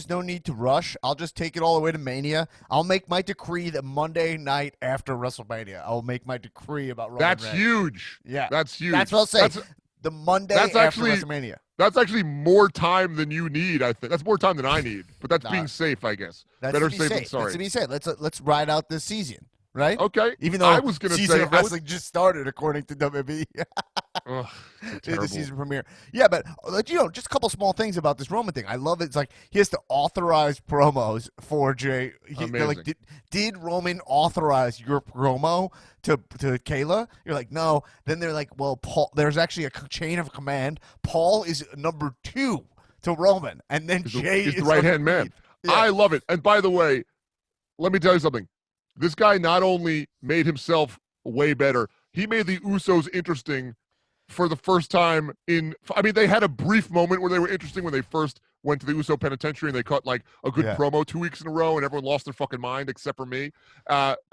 no need to rush. I'll just take it all the way to Mania. I'll make my decree the Monday night after WrestleMania. I'll make my decree about Roman Reigns. That's huge. Yeah. That's huge. That's what I'll say. The Monday after WrestleMania. That's actually more time than you need, I think. That's more time than I need. But that's being safe, I guess. Better safe than sorry. That's to be safe. Let's ride out this season. Right? Okay. Even though I was gonna season of wrestling just started, according to WWE. The season premiere. Yeah, but just a couple small things about this Roman thing. I love it. It's like he has to authorize promos for Jay. They're like, did Roman authorize your promo to Kayla? You're like, no. Then they're like, well, Paul. There's actually a chain of command. Paul is number 2 to Roman, and then Jay is the right-hand man. Yeah. I love it. And by the way, let me tell you something. This guy not only made himself way better, he made the Usos interesting for the first time they had a brief moment where they were interesting when they first went to the Uso Penitentiary and they cut like a good promo 2 weeks in a row and everyone lost their fucking mind except for me.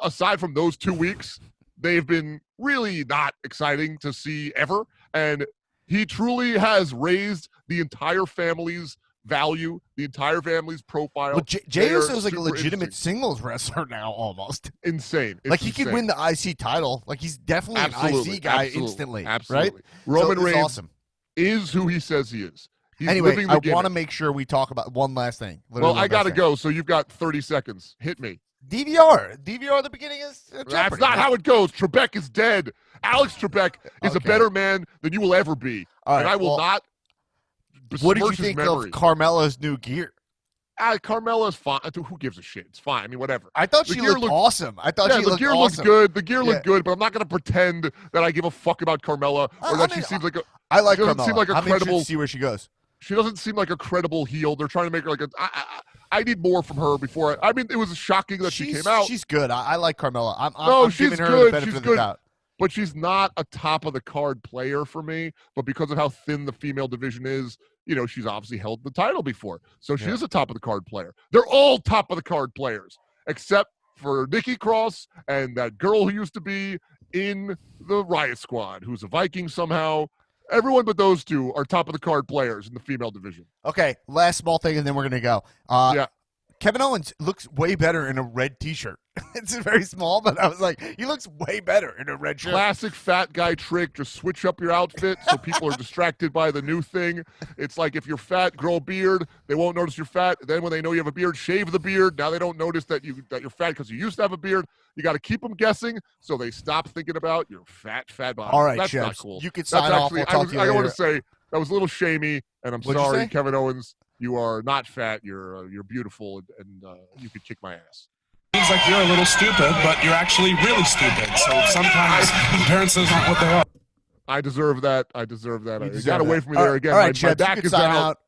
Aside from those 2 weeks, they've been really not exciting to see ever. And he truly has raised the entire family's value, the entire family's profile. Well, Jey Uso is like a legitimate singles wrestler now, almost. Insane. Like he could win the IC title. Like he's definitely an IC guy instantly. Absolutely. Right? Roman Reigns awesome. Is who he says he is. He's anyway, I want to make sure we talk about one last thing. Well, I got to go, so you've got 30 seconds. Hit me. DVR at the beginning is Jeopardy. That's not how it goes. Trebek is dead. Alex Trebek is a better man than you will ever be. All right, and I will not. What did you think of Carmella's new gear? Carmella's fine. Who gives a shit? It's fine. I mean, whatever. I thought she looked awesome. The gear looked good. The gear looked good, but I'm not going to pretend that I give a fuck about Carmella or that she seems like a. I like Carmella. Seem like a I'm credible. interested to see where she goes. She doesn't seem like a credible heel. They're trying to make her like a. I need more from her before. I mean, it was shocking that she came out. She's good. I like Carmella. I'm she's giving her good. the benefit She's of the good. doubt. But she's not a top of the card player for me. But because of how thin the female division is, she's obviously held the title before. So she is a top of the card player. They're all top of the card players, except for Nikki Cross and that girl who used to be in the Riot Squad, who's a Viking somehow. Everyone but those two are top of the card players in the female division. Okay, last small thing, and then we're going to go. Yeah. Kevin Owens looks way better in a red T-shirt. It's very small, but I was like, he looks way better in a red shirt. Classic fat guy trick. Just switch up your outfit so people are distracted by the new thing. It's like if you're fat, grow a beard. They won't notice you're fat. Then when they know you have a beard, shave the beard. Now they don't notice that you're fat because you used to have a beard. You got to keep them guessing so they stop thinking about your fat body. All right, that's Shebs, not cool. you can sign off. We'll talk to you I later. want to say that was a little shamey, and I'm What'd you sorry, say? Kevin Owens. You are not fat. You're beautiful, and you could kick my ass. Seems like you're a little stupid, but you're actually really stupid. So sometimes appearances aren't what they are. I deserve that. You got away from me All there again. All right, my Shebs, back you can is sign out.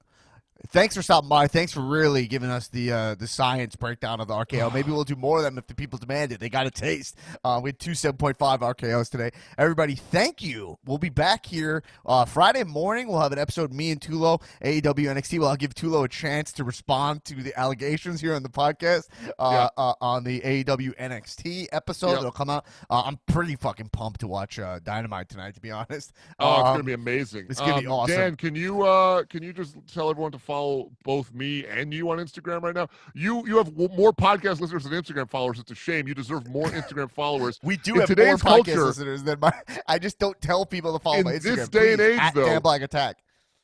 Thanks for stopping by. Thanks for really giving us the science breakdown of the RKO. Maybe we'll do more of them if the people demand it. They got a taste. We had 2 7.5 RKOs today. Everybody, thank you. We'll be back here Friday morning. We'll have an episode, me and Tullo, AEW NXT. I'll give Tullo a chance to respond to the allegations here on the podcast on the AEW NXT episode. Yep. It'll come out. I'm pretty fucking pumped to watch Dynamite tonight, to be honest. Oh, it's gonna be amazing. It's gonna be awesome. Dan, can you just tell everyone to follow both me and you on Instagram right now? You have more podcast listeners than Instagram followers. It's a shame. You deserve more Instagram followers. We do in have today's more podcast culture, listeners than my. I just don't tell people to follow in my Instagram. this day and Please, age, at though, Dan Black Attack.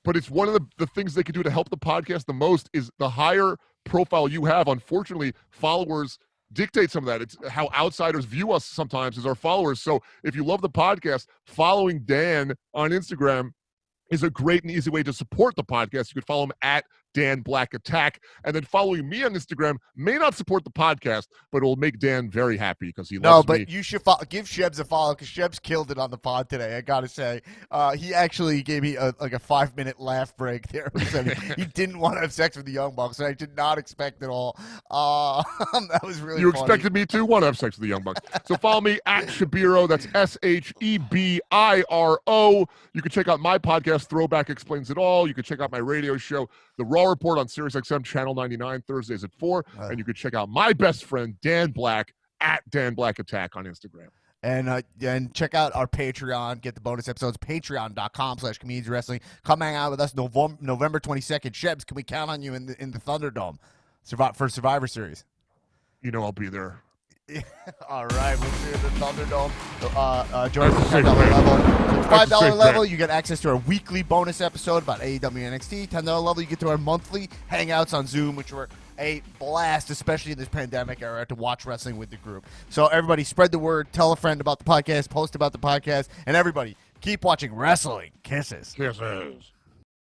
But it's one of the things they can do to help the podcast the most is the higher profile you have. Unfortunately, followers dictate some of that. It's how outsiders view us sometimes as our followers. So if you love the podcast, following Dan on Instagram is a great and easy way to support the podcast. You could follow him at Dan Black Attack, and then following me on Instagram may not support the podcast, but it will make Dan very happy because he loves me. No, but you should give Shebs a follow because Shebs killed it on the pod today. I gotta say, he actually gave me a 5-minute laugh break there. He didn't want to have sex with the Young Bucks, and I did not expect it all. That was really. You funny. expected me to want to have sex with the Young Bucks. So follow me at Shebiro. That's SHEBIRO. You can check out my podcast, Throwback Explains It All. You can check out my radio show, The Raw Report, on SiriusXM Channel 99, Thursdays at 4. And you can check out my best friend, Dan Black, at Dan Black Attack on Instagram. And check out our Patreon. Get the bonus episodes. Patreon.com/Comedians Wrestling. Come hang out with us November 22nd. Shebs, can we count on you in the Thunderdome for Survivor Series? I'll be there. All right, we'll see you in the Thunderdome. Join us at the $10 level. So $5 level, you get access to our weekly bonus episode about AEW NXT. $10 level, you get to our monthly hangouts on Zoom, which were a blast, especially in this pandemic era, to watch wrestling with the group. So everybody, spread the word. Tell a friend about the podcast. Post about the podcast. And everybody, keep watching wrestling. Kisses. Kisses.